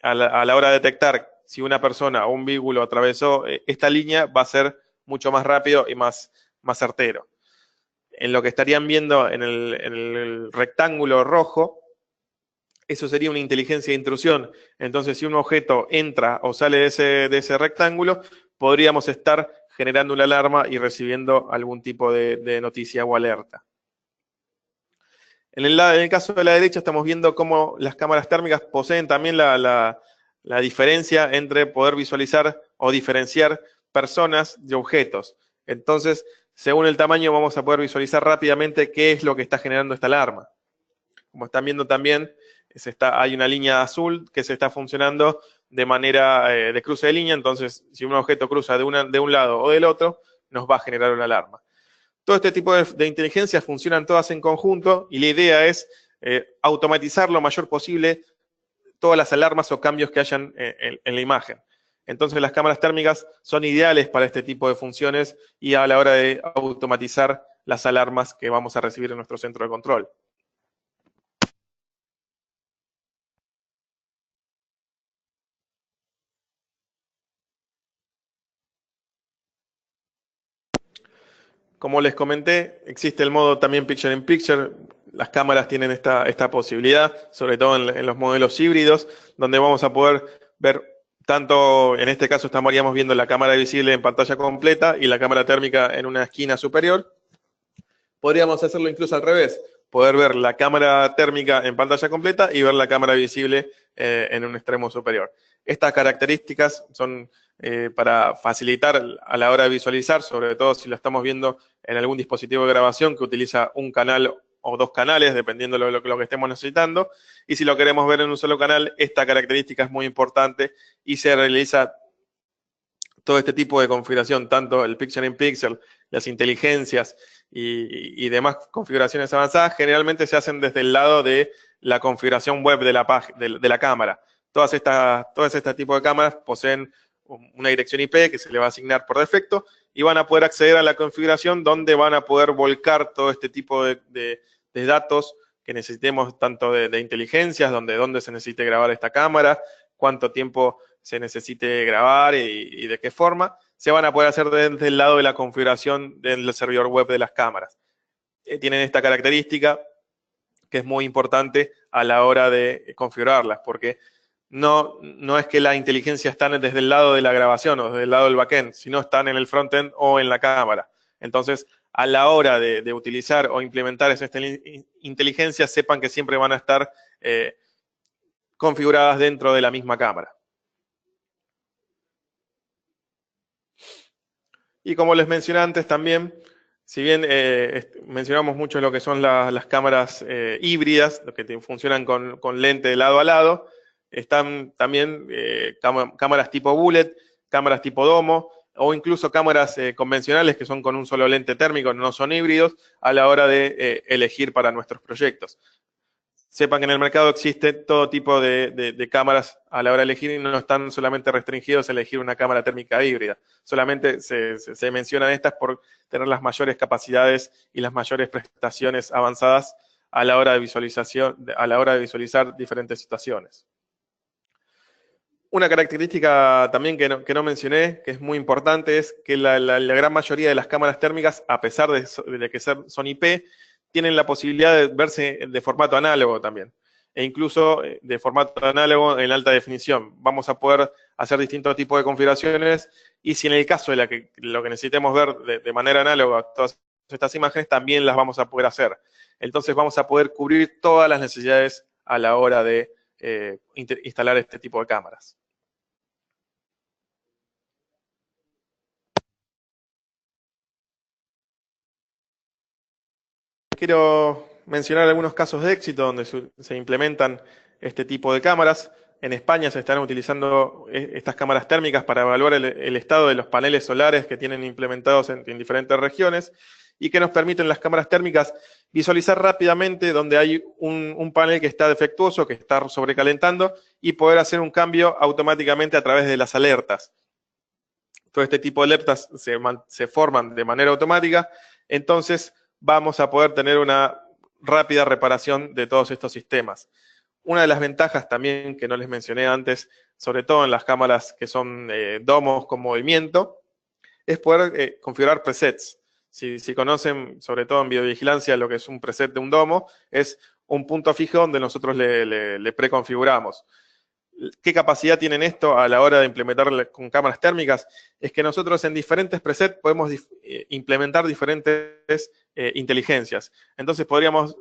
a la hora de detectar si una persona o un vehículo atravesó esta línea va a ser mucho más rápido y más certero. En lo que estarían viendo en el rectángulo rojo, eso sería una inteligencia de intrusión. Entonces, si un objeto entra o sale de ese rectángulo, podríamos estar generando una alarma y recibiendo algún tipo de noticia o alerta. En el caso de la derecha estamos viendo cómo las cámaras térmicas poseen también la diferencia entre poder visualizar o diferenciar personas de objetos. Entonces, según el tamaño vamos a poder visualizar rápidamente qué es lo que está generando esta alarma. Como están viendo también, hay una línea azul que se está funcionando de manera de cruce de línea, entonces si un objeto cruza de un lado o del otro, nos va a generar una alarma. Todo este tipo de inteligencias funcionan todas en conjunto y la idea es automatizar lo mayor posible todas las alarmas o cambios que hayan en la imagen. Entonces las cámaras térmicas son ideales para este tipo de funciones y a la hora de automatizar las alarmas que vamos a recibir en nuestro centro de control. Como les comenté, existe el modo también Picture in Picture. Las cámaras tienen esta posibilidad, sobre todo en los modelos híbridos, donde vamos a poder ver tanto, en este caso estaríamos viendo la cámara visible en pantalla completa y la cámara térmica en una esquina superior. Podríamos hacerlo incluso al revés, poder ver la cámara térmica en pantalla completa y ver la cámara visible en un extremo superior. Estas características son para facilitar a la hora de visualizar, sobre todo si lo estamos viendo en algún dispositivo de grabación que utiliza un canal o dos canales, dependiendo de lo que estemos necesitando. Y si lo queremos ver en un solo canal, esta característica es muy importante y se realiza todo este tipo de configuración, tanto el Picture in Picture, las inteligencias y demás configuraciones avanzadas, generalmente se hacen desde el lado de la configuración web de la cámara. Todas estas tipos de cámaras poseen una dirección IP que se le va a asignar por defecto y van a poder acceder a la configuración donde van a poder volcar todo este tipo de datos que necesitemos, tanto de inteligencias, dónde se necesite grabar esta cámara, cuánto tiempo se necesite grabar y de qué forma, se van a poder hacer desde el lado de la configuración del servidor web de las cámaras. Tienen esta característica que es muy importante a la hora de configurarlas, porque no es que la inteligencia está desde el lado de la grabación o desde el lado del backend, sino están en el frontend o en la cámara. Entonces, a la hora de utilizar o implementar esa inteligencia, sepan que siempre van a estar configuradas dentro de la misma cámara. Y como les mencioné antes también, si bien mencionamos mucho lo que son las cámaras híbridas, lo que funcionan con lente de lado a lado, están también cámaras tipo bullet, cámaras tipo domo, o incluso cámaras convencionales que son con un solo lente térmico, no son híbridos, a la hora de elegir para nuestros proyectos. Sepan que en el mercado existe todo tipo de cámaras a la hora de elegir y no están solamente restringidos a elegir una cámara térmica híbrida. Solamente se mencionan estas por tener las mayores capacidades y las mayores prestaciones avanzadas a la hora de visualización, a la hora de visualizar diferentes situaciones. Una característica también que no mencioné, que es muy importante, es que la gran mayoría de las cámaras térmicas, a pesar de que son IP, tienen la posibilidad de verse de formato análogo también, e incluso de formato análogo en alta definición. Vamos a poder hacer distintos tipos de configuraciones y si en el caso de lo que necesitemos ver de manera análoga todas estas imágenes, también las vamos a poder hacer. Entonces vamos a poder cubrir todas las necesidades a la hora de instalar este tipo de cámaras. Quiero mencionar algunos casos de éxito donde se implementan este tipo de cámaras. En España se están utilizando estas cámaras térmicas para evaluar el estado de los paneles solares que tienen implementados en diferentes regiones y que nos permiten las cámaras térmicas visualizar rápidamente donde hay un panel que está defectuoso, que está sobrecalentando y poder hacer un cambio automáticamente a través de las alertas. Todo este tipo de alertas se forman de manera automática, entonces vamos a poder tener una rápida reparación de todos estos sistemas. Una de las ventajas también que no les mencioné antes, sobre todo en las cámaras que son domos con movimiento, es poder configurar presets. Si conocen, sobre todo en videovigilancia, lo que es un preset de un domo, es un punto fijo donde nosotros le preconfiguramos. ¿Qué capacidad tienen esto a la hora de implementar con cámaras térmicas? Es que nosotros en diferentes presets podemos implementar diferentes inteligencias. Entonces podríamos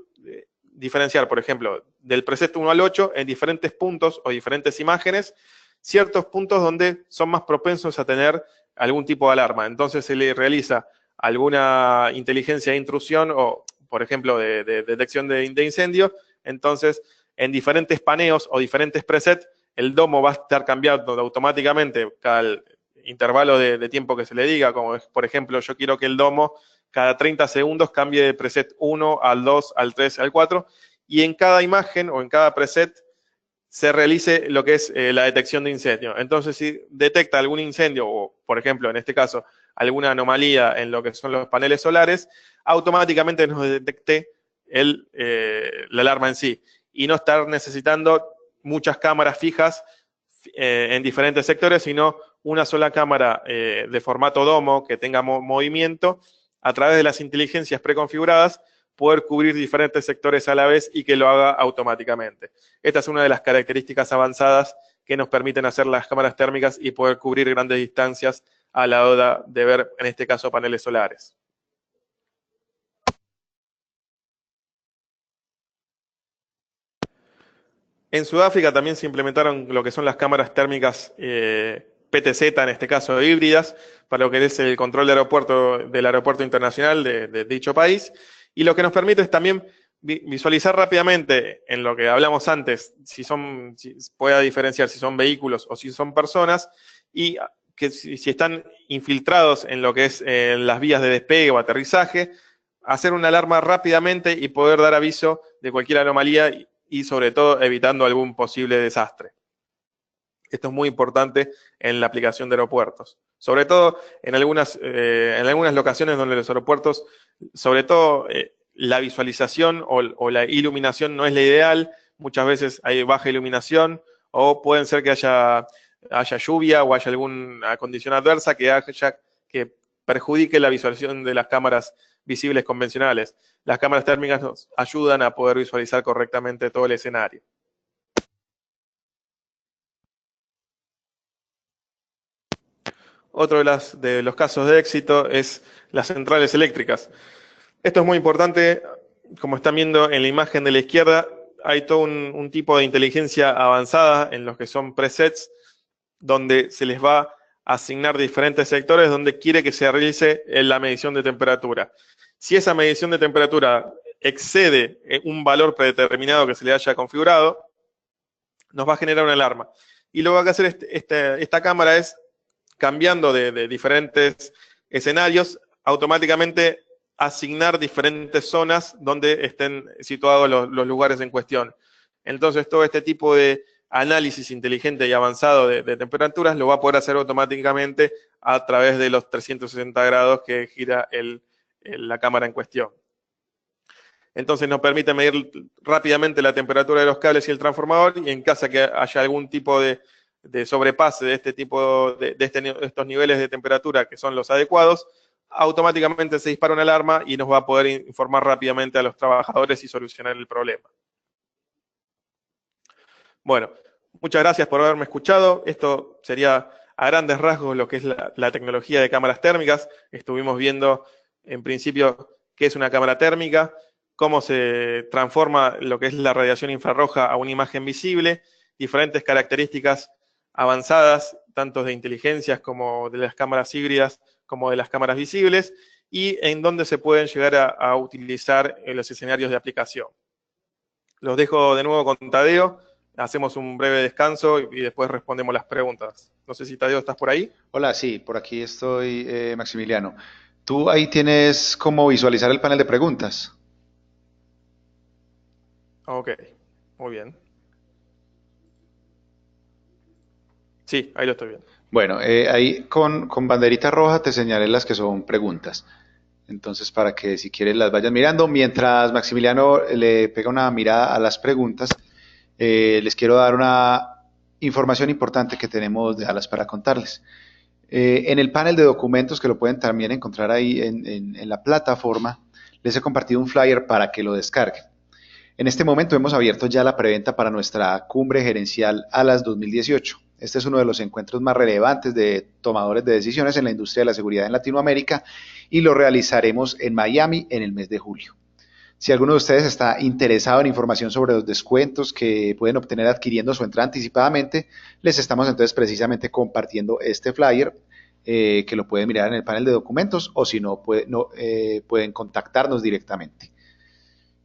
diferenciar, por ejemplo, del preset 1 al 8 en diferentes puntos o diferentes imágenes, ciertos puntos donde son más propensos a tener algún tipo de alarma. Entonces se le realiza alguna inteligencia de intrusión o, por ejemplo, de detección de incendio. Entonces, en diferentes paneos o diferentes presets, el domo va a estar cambiando automáticamente cada intervalo de tiempo que se le diga, como es, por ejemplo, yo quiero que el domo cada 30 segundos cambie de preset 1 al 2, al 3, al 4, y en cada imagen o en cada preset se realice lo que es la detección de incendio. Entonces, si detecta algún incendio, o por ejemplo, en este caso, alguna anomalía en lo que son los paneles solares, automáticamente nos detecte la alarma en sí, y no estar necesitando muchas cámaras fijas en diferentes sectores, sino una sola cámara de formato domo que tenga movimiento, a través de las inteligencias preconfiguradas, poder cubrir diferentes sectores a la vez y que lo haga automáticamente. Esta es una de las características avanzadas que nos permiten hacer las cámaras térmicas y poder cubrir grandes distancias a la hora de ver, en este caso, paneles solares. En Sudáfrica también se implementaron lo que son las cámaras térmicas PTZ, en este caso híbridas, para lo que es el control del aeropuerto internacional de dicho país, y lo que nos permite es también visualizar rápidamente, en lo que hablamos antes, si pueda diferenciar si son vehículos o si son personas, y que si están infiltrados en lo que es las vías de despegue o aterrizaje, hacer una alarma rápidamente y poder dar aviso de cualquier anomalía y sobre todo evitando algún posible desastre. Esto es muy importante en la aplicación de aeropuertos. Sobre todo en algunas locaciones donde los aeropuertos, sobre todo la visualización o la iluminación no es la ideal, muchas veces hay baja iluminación, o pueden ser que haya lluvia o haya alguna condición adversa que perjudique la visualización de las cámaras visibles convencionales. Las cámaras térmicas nos ayudan a poder visualizar correctamente todo el escenario. Otro de los casos de éxito es las centrales eléctricas. Esto es muy importante, como están viendo en la imagen de la izquierda, hay todo un tipo de inteligencia avanzada en los que son presets, donde se les va a asignar diferentes sectores donde quiere que se realice la medición de temperatura. Si esa medición de temperatura excede un valor predeterminado que se le haya configurado, nos va a generar una alarma. Y lo que va a hacer esta cámara es, cambiando de diferentes escenarios, automáticamente asignar diferentes zonas donde estén situados los lugares en cuestión. Entonces, todo este tipo de análisis inteligente y avanzado de temperaturas lo va a poder hacer automáticamente a través de los 360 grados que gira la cámara en cuestión. Entonces nos permite medir rápidamente la temperatura de los cables y el transformador, y en caso que haya algún tipo de sobrepase de estos niveles de temperatura que son los adecuados, automáticamente se dispara una alarma y nos va a poder informar rápidamente a los trabajadores y solucionar el problema. Bueno, muchas gracias por haberme escuchado. Esto sería a grandes rasgos lo que es la tecnología de cámaras térmicas. Estuvimos viendo en principio qué es una cámara térmica, cómo se transforma lo que es la radiación infrarroja a una imagen visible, diferentes características avanzadas, tanto de inteligencias como de las cámaras híbridas, como de las cámaras visibles, y en dónde se pueden llegar a utilizar en los escenarios de aplicación. Los dejo de nuevo con Tadeo, hacemos un breve descanso y después respondemos las preguntas. No sé si Tadeo, ¿estás por ahí? Hola, sí, por aquí estoy, Maximiliano. Tú ahí tienes cómo visualizar el panel de preguntas. Ok, muy bien. Sí, ahí lo estoy viendo. Bueno, ahí con banderita roja te señalé las que son preguntas. Entonces, para que si quieres las vayas mirando, mientras Maximiliano le pega una mirada a las preguntas, les quiero dar una información importante que tenemos de Alas para contarles. En el panel de documentos, que lo pueden también encontrar ahí en la plataforma, les he compartido un flyer para que lo descarguen. En este momento hemos abierto ya la preventa para nuestra cumbre gerencial Alas 2018. Este es uno de los encuentros más relevantes de tomadores de decisiones en la industria de la seguridad en Latinoamérica y lo realizaremos en Miami en el mes de julio. Si alguno de ustedes está interesado en información sobre los descuentos que pueden obtener adquiriendo su entrada anticipadamente, les estamos entonces precisamente compartiendo este flyer que lo pueden mirar en el panel de documentos, o si no, pueden contactarnos directamente.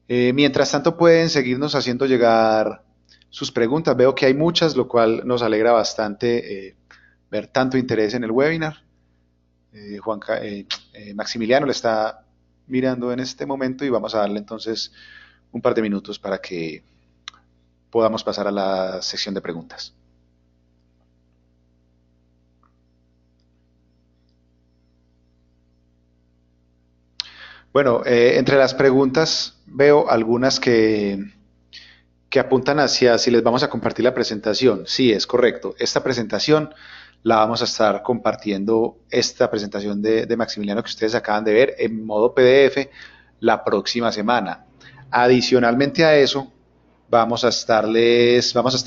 Mientras tanto, pueden seguirnos haciendo llegar sus preguntas. Veo que hay muchas, lo cual nos alegra bastante ver tanto interés en el webinar. Maximiliano le está mirando en este momento y vamos a darle entonces un par de minutos para que podamos pasar a la sección de preguntas. Bueno, entre las preguntas veo algunas que apuntan hacia si les vamos a compartir la presentación. Sí, es correcto. Esta presentación la vamos a estar compartiendo, esta presentación de Maximiliano que ustedes acaban de ver en modo PDF la próxima semana. Adicionalmente a eso, vamos a estar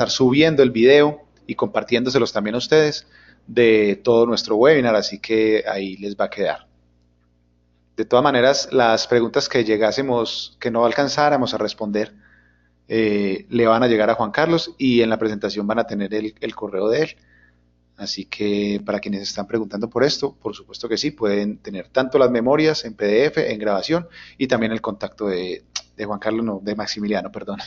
subiendo el video y compartiéndoselos también a ustedes de todo nuestro webinar, así que ahí les va a quedar. De todas maneras, las preguntas que llegásemos, que no alcanzáramos a responder, le van a llegar a Juan Carlos y en la presentación van a tener el correo de él. Así que para quienes están preguntando por esto, por supuesto que sí, pueden tener tanto las memorias en PDF, en grabación y también el contacto de Juan Carlos, no, de Maximiliano, perdón.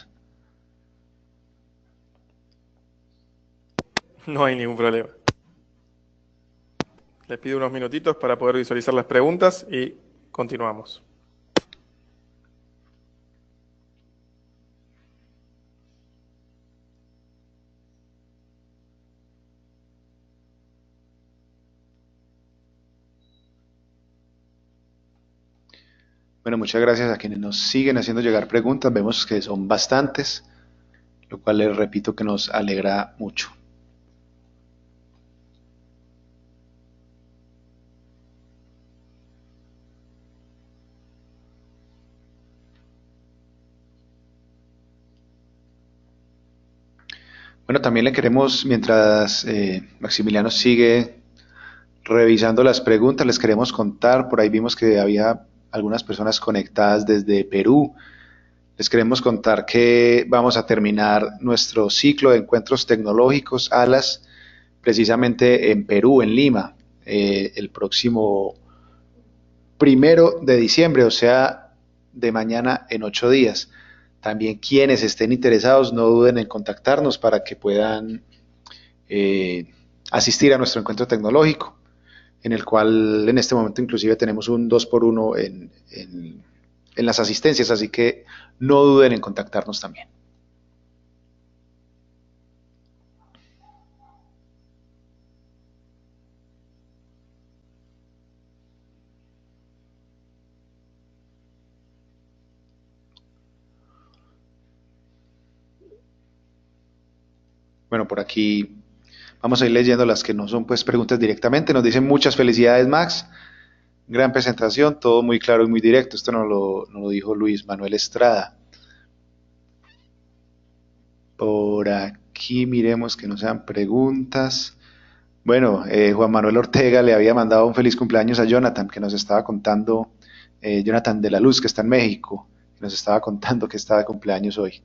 No hay ningún problema. Les pido unos minutitos para poder visualizar las preguntas y continuamos. Bueno, muchas gracias a quienes nos siguen haciendo llegar preguntas. Vemos que son bastantes, lo cual les repito que nos alegra mucho. Bueno, también le queremos, mientras Maximiliano sigue revisando las preguntas, les queremos contar, por ahí vimos que había algunas personas conectadas desde Perú. Les queremos contar que vamos a terminar nuestro ciclo de encuentros tecnológicos, ALAS, precisamente en Perú, en Lima, el próximo 1 de diciembre, o sea, de mañana en 8 días. También quienes estén interesados no duden en contactarnos para que puedan eh, asistir a nuestro encuentro tecnológico, en el cual en este momento inclusive tenemos un 2x1 en las asistencias, así que no duden en contactarnos también. Bueno, por aquí vamos a ir leyendo las que no son pues preguntas directamente. Nos dicen muchas felicidades, Max. Gran presentación, todo muy claro y muy directo. Esto nos lo dijo Luis Manuel Estrada. Por aquí miremos que no sean preguntas. Bueno, Juan Manuel Ortega le había mandado un feliz cumpleaños a Jonathan, que nos estaba contando, Jonathan de la Luz, que está en México, que nos estaba contando que está de cumpleaños hoy.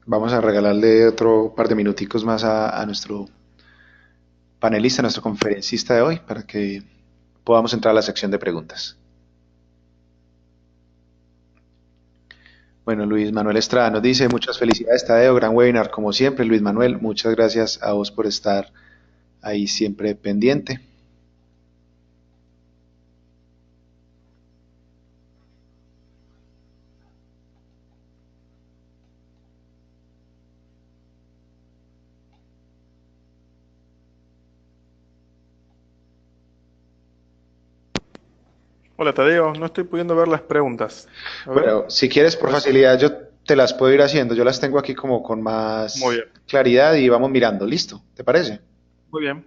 Vamos a regalarle otro par de minuticos más a nuestro panelista, a nuestro conferencista de hoy, para que podamos entrar a la sección de preguntas. Bueno, Luis Manuel Estrada nos dice, muchas felicidades, Tadeo, gran webinar, como siempre, Luis Manuel, muchas gracias a vos por estar ahí siempre pendiente. Hola Tadeo, no estoy pudiendo ver las preguntas. A ver. Bueno, si quieres, por facilidad, yo te las puedo ir haciendo. Yo las tengo aquí como con Muy más bien, claridad y vamos mirando. ¿Listo? ¿Te parece? muy bien.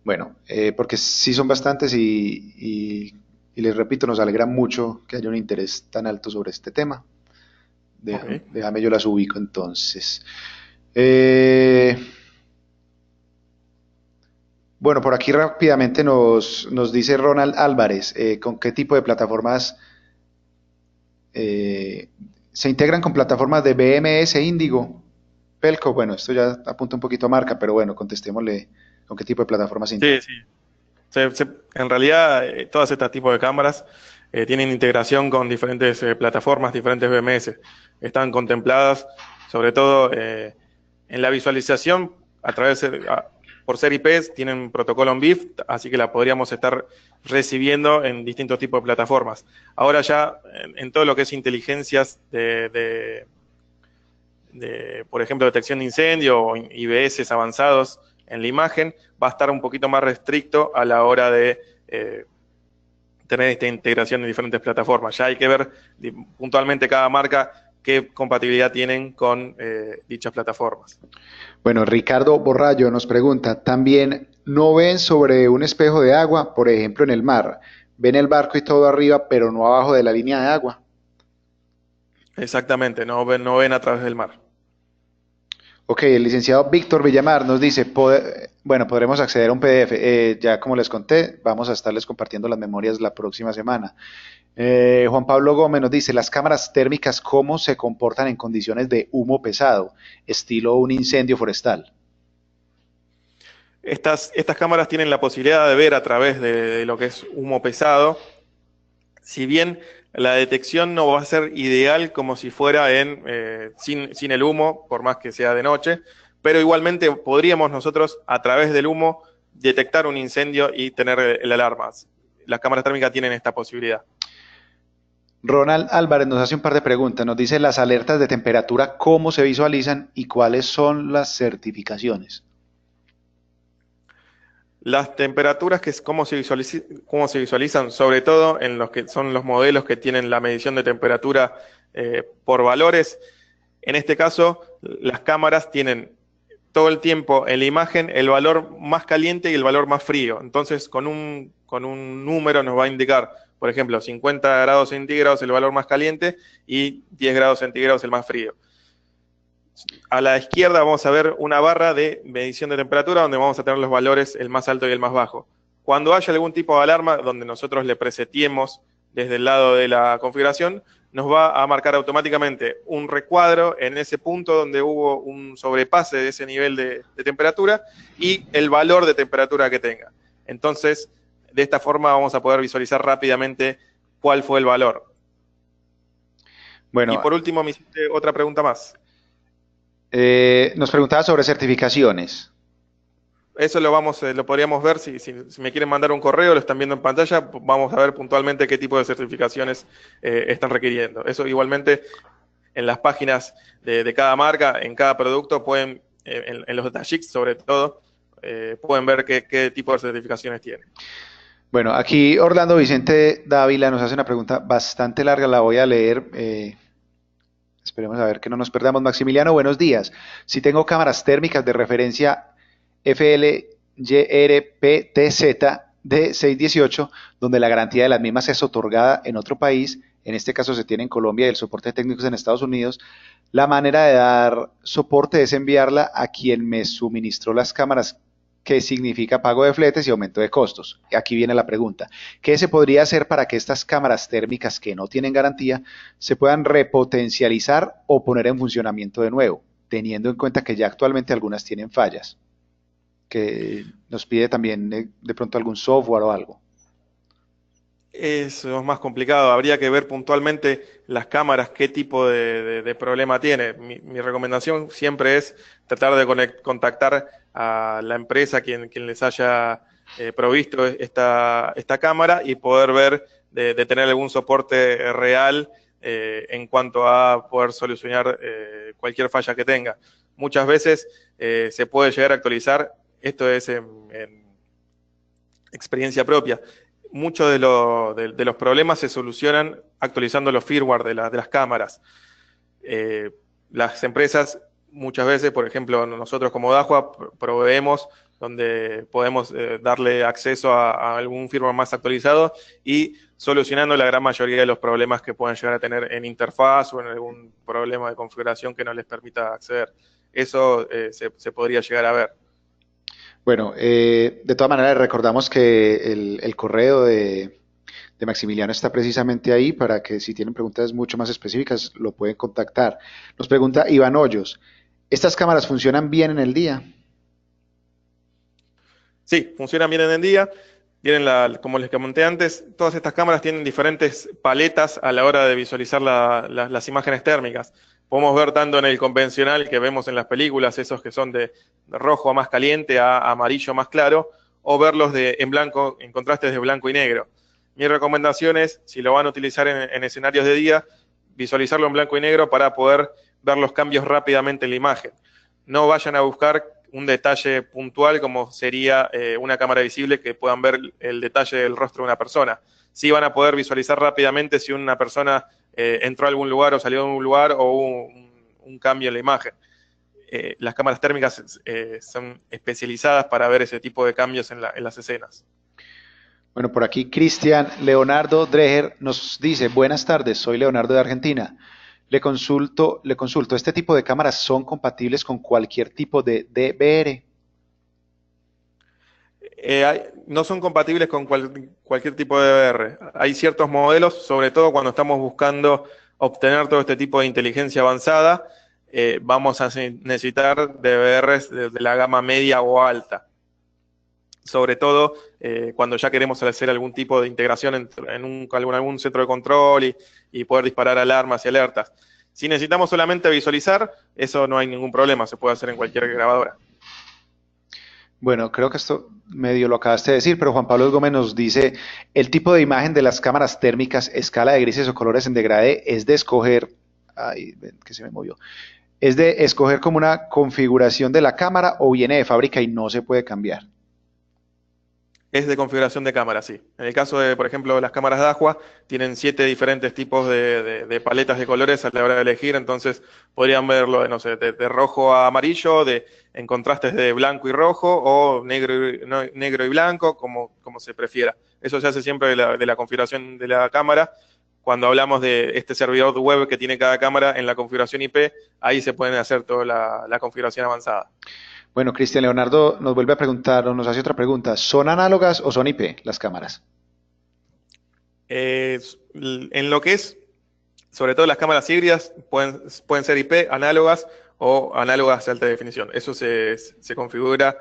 Bueno, porque sí son bastantes y les repito, nos alegra mucho que haya un interés tan alto sobre este tema. Ok. Déjame, yo las ubico entonces. Eh, bueno, por aquí rápidamente nos dice Ronald Álvarez, ¿con qué tipo de plataformas se integran con plataformas de BMS Índigo? Pelco, bueno, esto ya apunta un poquito a marca, pero bueno, contestémosle con qué tipo de plataforma se Sí, integra. sí. En realidad, todas estas tipos de cámaras tienen integración con diferentes plataformas, diferentes BMS. Están contempladas, sobre todo en la visualización, a través por ser IPs, tienen protocolo on BIF, así que la podríamos estar recibiendo en distintos tipos de plataformas. Ahora ya, en todo lo que es inteligencias por ejemplo, detección de incendio o IBS avanzados en la imagen, va a estar un poquito más restricto a la hora de tener esta integración en diferentes plataformas. Ya hay que ver puntualmente cada marca qué compatibilidad tienen con dichas plataformas. Bueno, Ricardo Borrallo nos pregunta, ¿también no ven sobre un espejo de agua, por ejemplo en el mar? Ven el barco y todo arriba, pero no abajo de la línea de agua. Exactamente, no ven a través del mar. Ok, el licenciado Víctor Villamar nos dice, bueno, podremos acceder a un PDF. Ya como les conté, vamos a estarles compartiendo las memorias la próxima semana. Juan Pablo Gómez nos dice, las cámaras térmicas, ¿cómo se comportan en condiciones de humo pesado, estilo un incendio forestal? Estas cámaras tienen la posibilidad de ver a través de lo que es humo pesado. Si bien la detección no va a ser ideal como si fuera sin el humo, por más que sea de noche, pero igualmente podríamos nosotros a través del humo detectar un incendio y tener el alarma. Las cámaras térmicas tienen esta posibilidad. Ronald Álvarez nos hace un par de preguntas. Nos dice las alertas de temperatura, cómo se visualizan y cuáles son las certificaciones. Las temperaturas, que es cómo se visualizan, sobre todo en los que son los modelos que tienen la medición de temperatura por valores. En este caso, las cámaras tienen todo el tiempo en la imagen el valor más caliente y el valor más frío. Entonces, con un número nos va a indicar, por ejemplo, 50 grados centígrados el valor más caliente y 10 grados centígrados el más frío. A la izquierda vamos a ver una barra de medición de temperatura donde vamos a tener los valores, el más alto y el más bajo. Cuando haya algún tipo de alarma donde nosotros le presetiemos desde el lado de la configuración, nos va a marcar automáticamente un recuadro en ese punto donde hubo un sobrepase de ese nivel de temperatura y el valor de temperatura que tenga. Entonces, de esta forma vamos a poder visualizar rápidamente cuál fue el valor. Y Bueno, por último, me hiciste otra pregunta más. nos preguntaba sobre certificaciones. Eso lo podríamos ver si me quieren mandar un correo, lo están viendo en pantalla, vamos a ver puntualmente qué tipo de certificaciones están requiriendo. Eso igualmente en las páginas de cada marca, en cada producto, pueden, en los datasheets sobre todo, pueden ver qué tipo de certificaciones tienen. Bueno, aquí Orlando Vicente Dávila nos hace una pregunta bastante larga, la voy a leer. Esperemos a ver que no nos perdamos. Maximiliano, buenos días. Si tengo cámaras térmicas de referencia FLYRPTZ de 618, donde la garantía de las mismas es otorgada en otro país, en este caso se tiene en Colombia y el soporte técnico es en Estados Unidos, la manera de dar soporte es enviarla a quien me suministró las cámaras, que significa pago de fletes y aumento de costos. Aquí viene la pregunta. ¿Qué se podría hacer para que estas cámaras térmicas que no tienen garantía se puedan repotencializar o poner en funcionamiento de nuevo, teniendo en cuenta que ya actualmente algunas tienen fallas? Que nos pide también de pronto algún software o algo. Eso es más complicado, habría que ver puntualmente las cámaras qué tipo de problema tiene. Mi recomendación siempre es tratar de contactar a la empresa quien les haya provisto esta cámara y poder ver de tener algún soporte real en cuanto a poder solucionar cualquier falla que tenga. Muchas veces se puede llegar a actualizar, esto es en experiencia propia. Muchos de los problemas se solucionan actualizando los firmware de las cámaras. Las empresas muchas veces, por ejemplo, nosotros como Dahua proveemos donde podemos darle acceso a algún firmware más actualizado y solucionando la gran mayoría de los problemas que puedan llegar a tener en interfaz o en algún problema de configuración que no les permita acceder. Eso se podría llegar a ver. Bueno, de todas maneras recordamos que el correo de Maximiliano está precisamente ahí para que si tienen preguntas mucho más específicas lo pueden contactar. Nos pregunta Iván Hoyos, ¿Estas cámaras funcionan bien en el día? Sí, funcionan bien en el día. Tienen como les comenté antes, todas estas cámaras tienen diferentes paletas a la hora de visualizar las imágenes térmicas. Podemos ver tanto en el convencional que vemos en las películas, esos que son de rojo a más caliente a amarillo más claro, o verlos en blanco, en contrastes de blanco y negro. Mi recomendación es, si lo van a utilizar en escenarios de día, visualizarlo en blanco y negro para poder ver los cambios rápidamente en la imagen. No vayan a buscar un detalle puntual como sería una cámara visible que puedan ver el detalle del rostro de una persona. Sí van a poder visualizar rápidamente si una persona entró a algún lugar o salió de un lugar o hubo un cambio en la imagen. Las cámaras térmicas son especializadas para ver ese tipo de cambios en las escenas. Bueno, por aquí Cristian Leonardo Dreher nos dice, buenas tardes, soy Leonardo de Argentina. Le consulto, ¿este tipo de cámaras son compatibles con cualquier tipo de DVR? No son compatibles con cualquier tipo de VR. Hay ciertos modelos, sobre todo cuando estamos buscando obtener todo este tipo de inteligencia avanzada, vamos a necesitar DVRs de la gama media o alta. Sobre todo cuando ya queremos hacer algún tipo de integración en algún centro de control y poder disparar alarmas y alertas. Si necesitamos solamente visualizar, eso no hay ningún problema, se puede hacer en cualquier grabadora. Bueno, creo que esto medio lo acabaste de decir, pero Juan Pablo Gómez nos dice, el tipo de imagen de las cámaras térmicas, escala de grises o colores en degradé, es de escoger, ay, ven, que se me movió, es de escoger como una configuración de la cámara o viene de fábrica y no se puede cambiar. Es de configuración de cámara, sí. En el caso de, por ejemplo, las cámaras de Agua, tienen 7 diferentes tipos de paletas de colores a la hora de elegir, entonces podrían verlo de, no sé, de rojo a amarillo, en contrastes de blanco y rojo, o negro y blanco, como se prefiera. Eso se hace siempre de la configuración de la cámara. Cuando hablamos de este servidor web que tiene cada cámara en la configuración IP, ahí se pueden hacer toda la configuración avanzada. Bueno, Cristian Leonardo nos vuelve a preguntar o nos hace otra pregunta, ¿son análogas o son IP las cámaras? En lo que es, sobre todo las cámaras híbridas, pueden ser IP, análogas o análogas de alta definición. Eso se configura.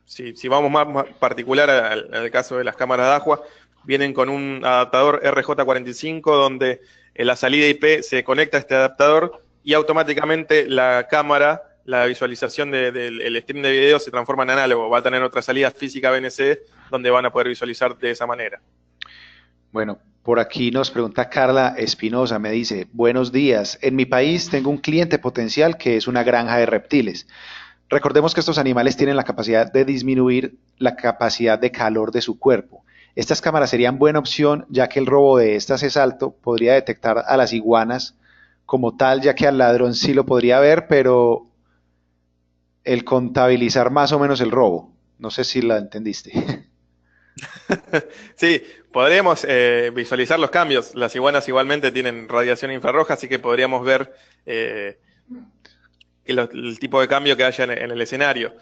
Si vamos más particular al caso de las cámaras de agua, vienen con un adaptador RJ45 donde en la salida IP se conecta a este adaptador y automáticamente la cámara, la visualización del stream de video se transforma en análogo. Va a tener otra salida física BNC donde van a poder visualizar de esa manera. Bueno, por aquí nos pregunta Carla Espinosa, me dice, buenos días, en mi país tengo un cliente potencial que es una granja de reptiles. Recordemos que estos animales tienen la capacidad de disminuir la capacidad de calor de su cuerpo. Estas cámaras serían buena opción ya que el robo de estas es alto, podría detectar a las iguanas como tal, ya que al ladrón sí lo podría ver, pero el contabilizar más o menos el robo. No sé si la entendiste. Sí, podríamos visualizar los cambios. Las iguanas igualmente tienen radiación infrarroja, así que podríamos ver el tipo de cambio que haya en el escenario.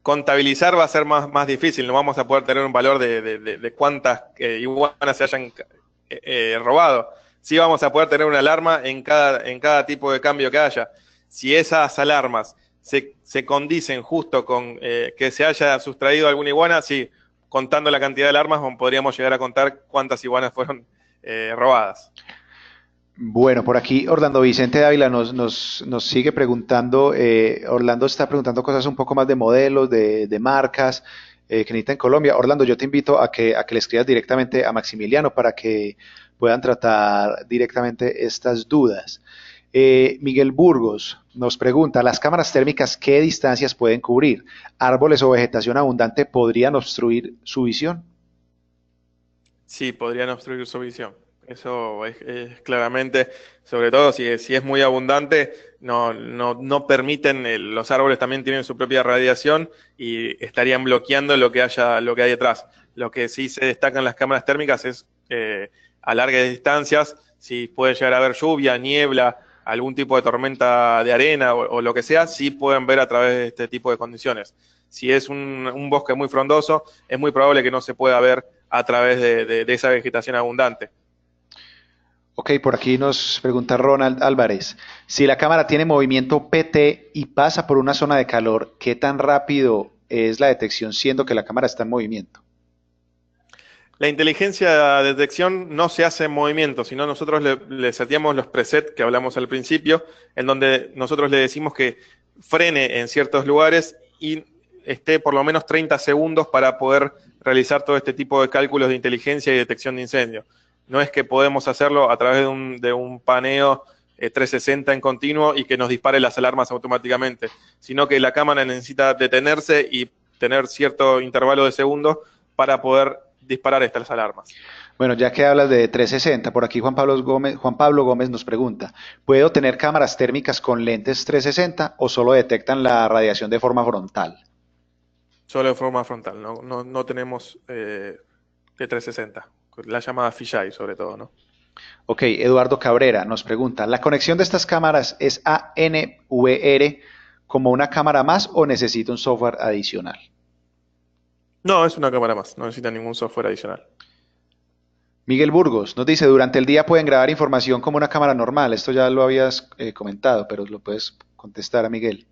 Contabilizar va a ser más difícil, no vamos a poder tener un valor de cuántas iguanas se hayan robado. Sí vamos a poder tener una alarma en cada tipo de cambio que haya. Si esas alarmas se condicen justo con que se haya sustraído alguna iguana, sí, contando la cantidad de alarmas podríamos llegar a contar cuántas iguanas fueron robadas. Bueno, por aquí Orlando Vicente Dávila nos sigue preguntando, Orlando está preguntando cosas un poco más de modelos, de marcas que necesita en Colombia. Orlando, yo te invito a que le escribas directamente a Maximiliano para que puedan tratar directamente estas dudas. Miguel Burgos nos pregunta, ¿las cámaras térmicas qué distancias pueden cubrir? ¿Árboles o vegetación abundante podrían obstruir su visión? Sí, podrían obstruir su visión. Eso es claramente, sobre todo si es muy abundante, no permiten, los árboles también tienen su propia radiación y estarían bloqueando lo que hay detrás. Lo que sí se destacan las cámaras térmicas es a largas distancias, si puede llegar a haber lluvia, niebla, algún tipo de tormenta de arena o lo que sea, sí pueden ver a través de este tipo de condiciones. Si es un bosque muy frondoso, es muy probable que no se pueda ver a través de esa vegetación abundante. Ok, por aquí nos pregunta Ronald Álvarez. Si la cámara tiene movimiento PT y pasa por una zona de calor, ¿qué tan rápido es la detección siendo que la cámara está en movimiento? La inteligencia de detección no se hace en movimiento, sino nosotros le seteamos los presets que hablamos al principio, en donde nosotros le decimos que frene en ciertos lugares y esté por lo menos 30 segundos para poder realizar todo este tipo de cálculos de inteligencia y detección de incendio. No es que podemos hacerlo a través de un paneo 360 en continuo y que nos dispare las alarmas automáticamente, sino que la cámara necesita detenerse y tener cierto intervalo de segundos para poder disparar estas alarmas. Bueno, ya que hablas de 360, por aquí Juan Pablo Gómez nos pregunta, ¿puedo tener cámaras térmicas con lentes 360 o solo detectan la radiación de forma frontal? Solo de forma frontal, no tenemos de 360, la llamada fisheye sobre todo, ¿no? Ok, Eduardo Cabrera nos pregunta, ¿la conexión de estas cámaras es ANVR como una cámara más o necesita un software adicional? No, es una cámara más, no necesita ningún software adicional. Miguel Burgos nos dice, durante el día pueden grabar información como una cámara normal. Esto ya lo habías comentado, pero lo puedes contestar a Miguel.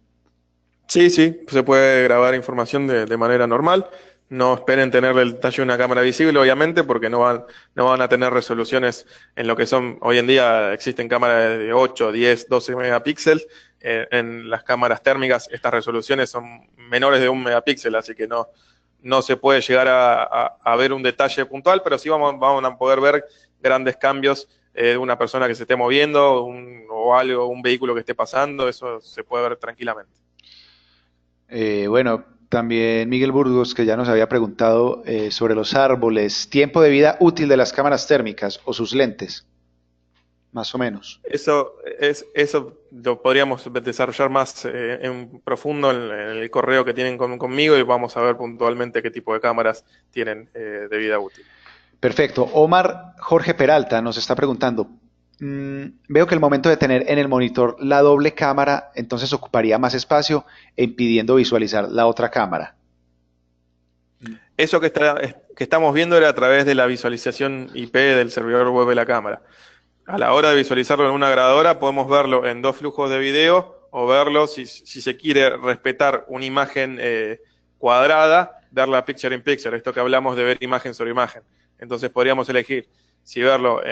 Sí, sí, se puede grabar información de manera normal. No esperen tener el detalle de una cámara visible, obviamente, porque no van a tener resoluciones en lo que son, hoy en día existen cámaras de 8, 10, 12 megapíxeles. En las cámaras térmicas estas resoluciones son menores de un megapíxel, así que no se puede llegar a ver un detalle puntual, pero sí vamos a poder ver grandes cambios de una persona que se esté moviendo o algo, un vehículo que esté pasando, eso se puede ver tranquilamente. Bueno, también Miguel Burgos, que ya nos había preguntado sobre los árboles, tiempo de vida útil de las cámaras térmicas o sus lentes, más o menos. Eso lo podríamos desarrollar más en profundo en el correo que tienen conmigo y vamos a ver puntualmente qué tipo de cámaras tienen de vida útil. Perfecto. Omar Jorge Peralta nos está preguntando, veo que el momento de tener en el monitor la doble cámara, entonces ocuparía más espacio e impidiendo visualizar la otra cámara. Eso que estamos viendo era a través de la visualización IP del servidor web de la cámara. A la hora de visualizarlo en una grabadora, podemos verlo en dos flujos de video o verlo, si se quiere respetar una imagen cuadrada, verla picture in picture, esto que hablamos de ver imagen sobre imagen. Entonces podríamos elegir si verlo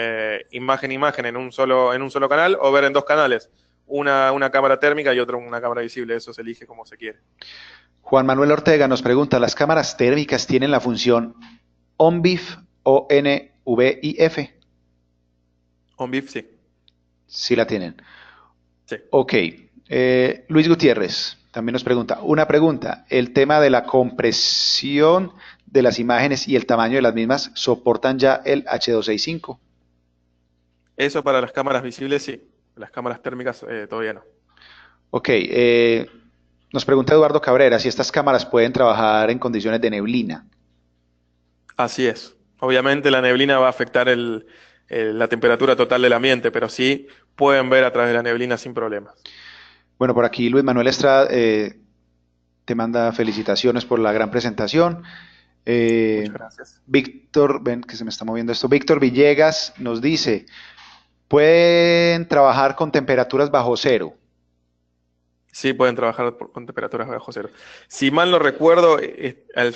imagen a imagen en un solo canal o ver en dos canales, una cámara térmica y otra una cámara visible, eso se elige como se quiere. Juan Manuel Ortega nos pregunta, ¿las cámaras térmicas tienen la función ONVIF o NVIF? OnVIF, sí. Sí la tienen. Sí. Ok. Luis Gutiérrez también nos pregunta, una pregunta, ¿el tema de la compresión de las imágenes y el tamaño de las mismas soportan ya el H265? Eso para las cámaras visibles, sí. Las cámaras térmicas todavía no. Ok. Nos pregunta Eduardo Cabrera si estas cámaras pueden trabajar en condiciones de neblina. Así es. Obviamente la neblina va a afectar la temperatura total del ambiente, pero sí pueden ver a través de la neblina sin problemas. Bueno, por aquí Luis Manuel Estrada te manda felicitaciones por la gran presentación. Muchas gracias. Víctor, ven que se me está moviendo esto. Víctor Villegas nos dice, pueden trabajar con temperaturas bajo cero. Sí, pueden trabajar con temperaturas bajo cero. Si mal no recuerdo,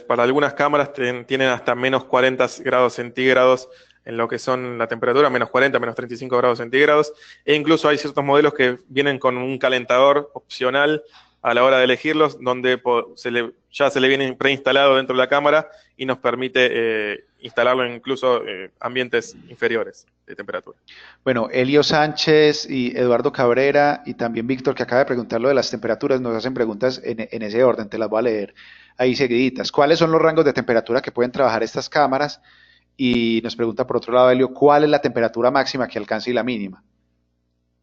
para algunas cámaras tienen hasta menos 40 grados centígrados en lo que son la temperatura, menos 40, menos 35 grados centígrados. E incluso hay ciertos modelos que vienen con un calentador opcional a la hora de elegirlos, donde ya se le viene preinstalado dentro de la cámara y nos permite instalarlo en incluso ambientes inferiores de temperatura. Bueno, Elio Sánchez y Eduardo Cabrera y también Víctor, que acaba de preguntar lo de las temperaturas, nos hacen preguntas en ese orden, te las voy a leer ahí seguiditas. ¿Cuáles son los rangos de temperatura que pueden trabajar estas cámaras? Y nos pregunta por otro lado, Elio, ¿cuál es la temperatura máxima que alcanza y la mínima?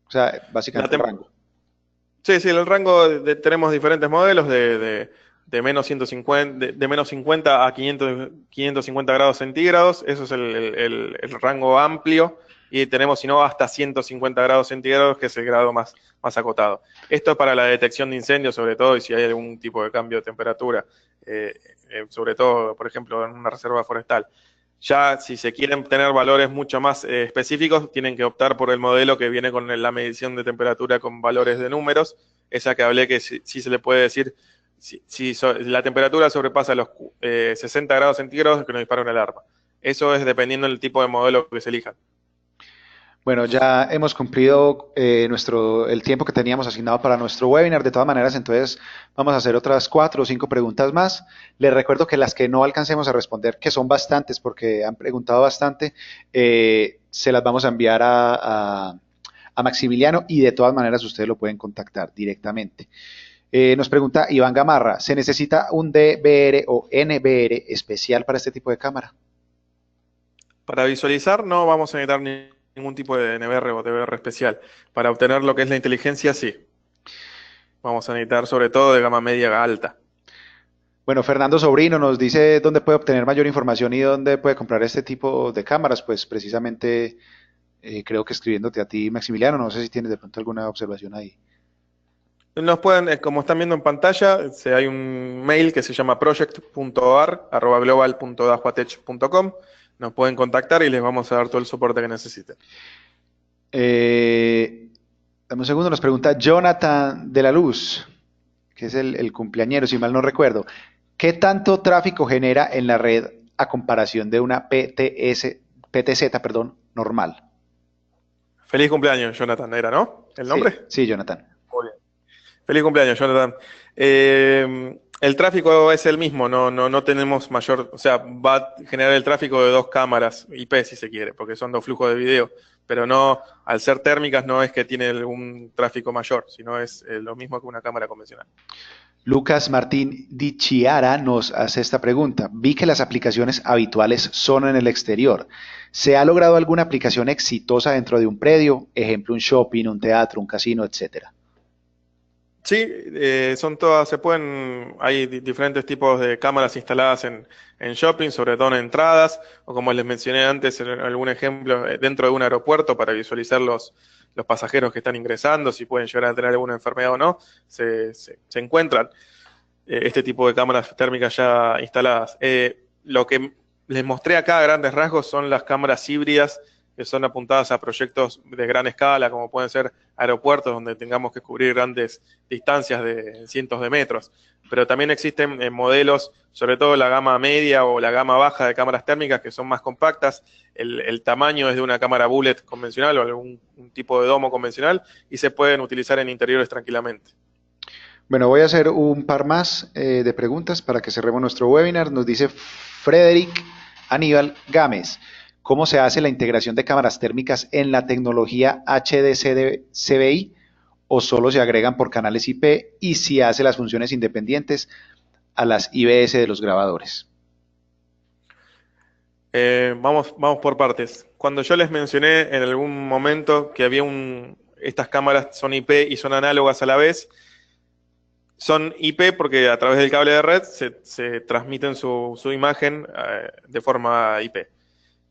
O sea, La básicamente el tem- rango. Sí, sí, el rango tenemos diferentes modelos de menos 150, de menos 50 a 550 grados centígrados, eso es el rango amplio, y tenemos, si no, hasta 150 grados centígrados, que es el grado más acotado. Esto es para la detección de incendios, sobre todo, y si hay algún tipo de cambio de temperatura, sobre todo, por ejemplo, en una reserva forestal. Ya si se quieren tener valores mucho más específicos, tienen que optar por el modelo que viene con la medición de temperatura con valores de números, esa que hablé que sí se le puede decir, si la temperatura sobrepasa los 60 grados centígrados, que nos dispara una alarma. Eso es dependiendo del tipo de modelo que se elija. Bueno, ya hemos cumplido el tiempo que teníamos asignado para nuestro webinar. De todas maneras, entonces vamos a hacer otras 4 o 5 preguntas más. Les recuerdo que las que no alcancemos a responder, que son bastantes porque han preguntado bastante, se las vamos a enviar a Maximiliano y de todas maneras ustedes lo pueden contactar directamente. Nos pregunta Iván Gamarra, ¿se necesita un DVR o NVR especial para este tipo de cámara? Para visualizar no vamos a necesitar ningún tipo de NVR o DVR especial. Para obtener lo que es la inteligencia, sí. Vamos a necesitar sobre todo de gama media alta. Bueno, Fernando Sobrino nos dice dónde puede obtener mayor información y dónde puede comprar este tipo de cámaras. Pues precisamente creo que escribiéndote a ti, Maximiliano, no sé si tienes de pronto alguna observación ahí. Nos pueden, como están viendo en pantalla, hay un mail que se llama project.ar@global.dajuatech.com. Nos pueden contactar y les vamos a dar todo el soporte que necesiten. Dame un segundo, nos pregunta Jonathan de la Luz, que es el cumpleañero, si mal no recuerdo. ¿Qué tanto tráfico genera en la red a comparación de una PTZ, perdón, normal? Feliz cumpleaños, Jonathan, ¿era, no? ¿El Sí, nombre? sí, Jonathan. Muy bien. Feliz cumpleaños, Jonathan. El tráfico es el mismo, no tenemos mayor, o sea, va a generar el tráfico de 2 cámaras IP si se quiere, porque son 2 flujos de video, pero no, al ser térmicas no es que tiene un tráfico mayor, sino es lo mismo que una cámara convencional. Lucas Martín Di Chiara nos hace esta pregunta. Vi que las aplicaciones habituales son en el exterior. ¿Se ha logrado alguna aplicación exitosa dentro de un predio? Ejemplo, un shopping, un teatro, un casino, etcétera. Sí, son todas, hay diferentes tipos de cámaras instaladas en shopping, sobre todo en entradas, o como les mencioné antes, en algún ejemplo, dentro de un aeropuerto para visualizar los pasajeros que están ingresando, si pueden llegar a tener alguna enfermedad o no, se encuentran este tipo de cámaras térmicas ya instaladas. Lo que les mostré acá a grandes rasgos son las cámaras híbridas que son apuntadas a proyectos de gran escala, como pueden ser aeropuertos donde tengamos que cubrir grandes distancias de cientos de metros. Pero también existen modelos, sobre todo la gama media o la gama baja de cámaras térmicas, que son más compactas. El tamaño es de una cámara bullet convencional o algún un tipo de domo convencional y se pueden utilizar en interiores tranquilamente. Bueno, voy a hacer un par más de preguntas para que cerremos nuestro webinar. Nos dice Frederick Aníbal Gámez. ¿Cómo se hace la integración de cámaras térmicas en la tecnología HDCBI o solo se agregan por canales IP y si hace las funciones independientes a las IBS de los grabadores? Vamos por partes. Cuando yo les mencioné en algún momento que estas cámaras son IP y son análogas a la vez, son IP porque a través del cable de red se transmiten su imagen de forma IP.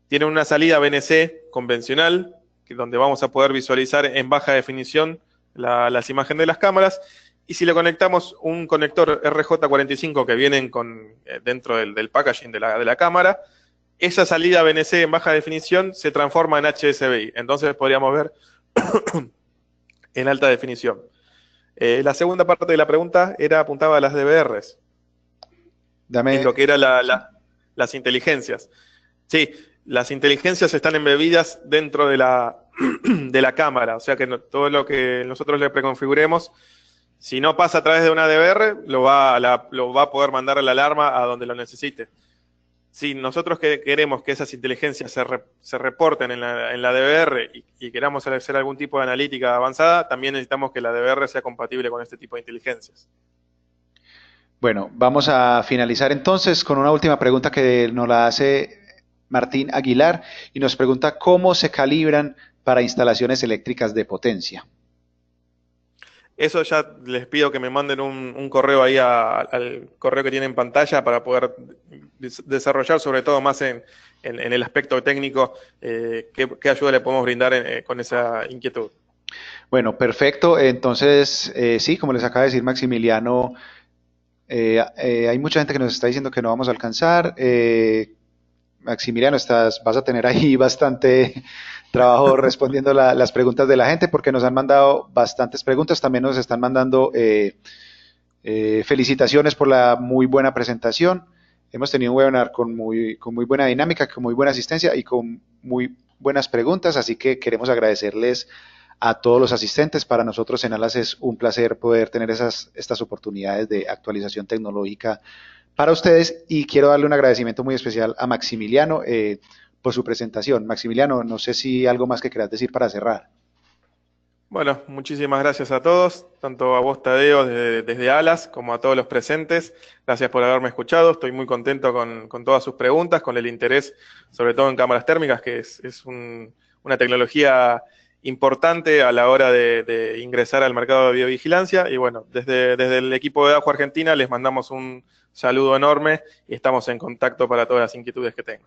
Tienen una salida BNC convencional, donde vamos a poder visualizar en baja definición las imágenes de las cámaras. Y si le conectamos un conector RJ45 que vienen dentro del packaging de la cámara, esa salida BNC en baja definición se transforma en HSBI. Entonces podríamos ver en alta definición. La segunda parte de la pregunta apuntaba a las DVRs, en lo que era las inteligencias. Sí, las inteligencias están embebidas dentro de la cámara, o sea que todo lo que nosotros le preconfiguremos, si no pasa a través de una DVR, lo va a poder mandar a la alarma a donde lo necesite. Si nosotros queremos que esas inteligencias se reporten en la DVR y queramos hacer algún tipo de analítica avanzada, también necesitamos que la DVR sea compatible con este tipo de inteligencias. Bueno, vamos a finalizar entonces con una última pregunta que nos la hace Martín Aguilar y nos pregunta cómo se calibran para instalaciones eléctricas de potencia. Eso ya les pido que me manden un correo ahí al correo que tienen en pantalla para poder desarrollar, sobre todo más en el aspecto técnico, qué ayuda le podemos brindar con esa inquietud. Bueno, perfecto. Entonces, sí, como les acaba de decir Maximiliano, hay mucha gente que nos está diciendo que no vamos a alcanzar. Maximiliano, vas a tener ahí bastante trabajo respondiendo las preguntas de la gente porque nos han mandado bastantes preguntas, también nos están mandando felicitaciones por la muy buena presentación. Hemos tenido un webinar con muy buena dinámica, con muy buena asistencia y con muy buenas preguntas, así que queremos agradecerles a todos los asistentes. Para nosotros en Alas es un placer poder tener estas oportunidades de actualización tecnológica para ustedes y quiero darle un agradecimiento muy especial a Maximiliano por su presentación. Maximiliano, no sé si algo más que quieras decir para cerrar. Bueno, muchísimas gracias a todos, tanto a vos, Tadeo, desde Alas, como a todos los presentes. Gracias por haberme escuchado. Estoy muy contento con todas sus preguntas, con el interés, sobre todo en cámaras térmicas, que es una tecnología importante a la hora de ingresar al mercado de videovigilancia. Y bueno, desde el equipo de AJU Argentina les mandamos un saludo enorme y estamos en contacto para todas las inquietudes que tengan.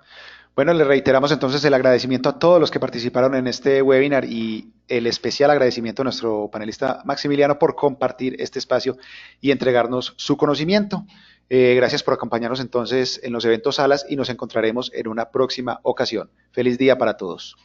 Bueno, le reiteramos entonces el agradecimiento a todos los que participaron en este webinar y el especial agradecimiento a nuestro panelista Maximiliano por compartir este espacio y entregarnos su conocimiento. Gracias por acompañarnos entonces en los eventos Alas y nos encontraremos en una próxima ocasión. Feliz día para todos.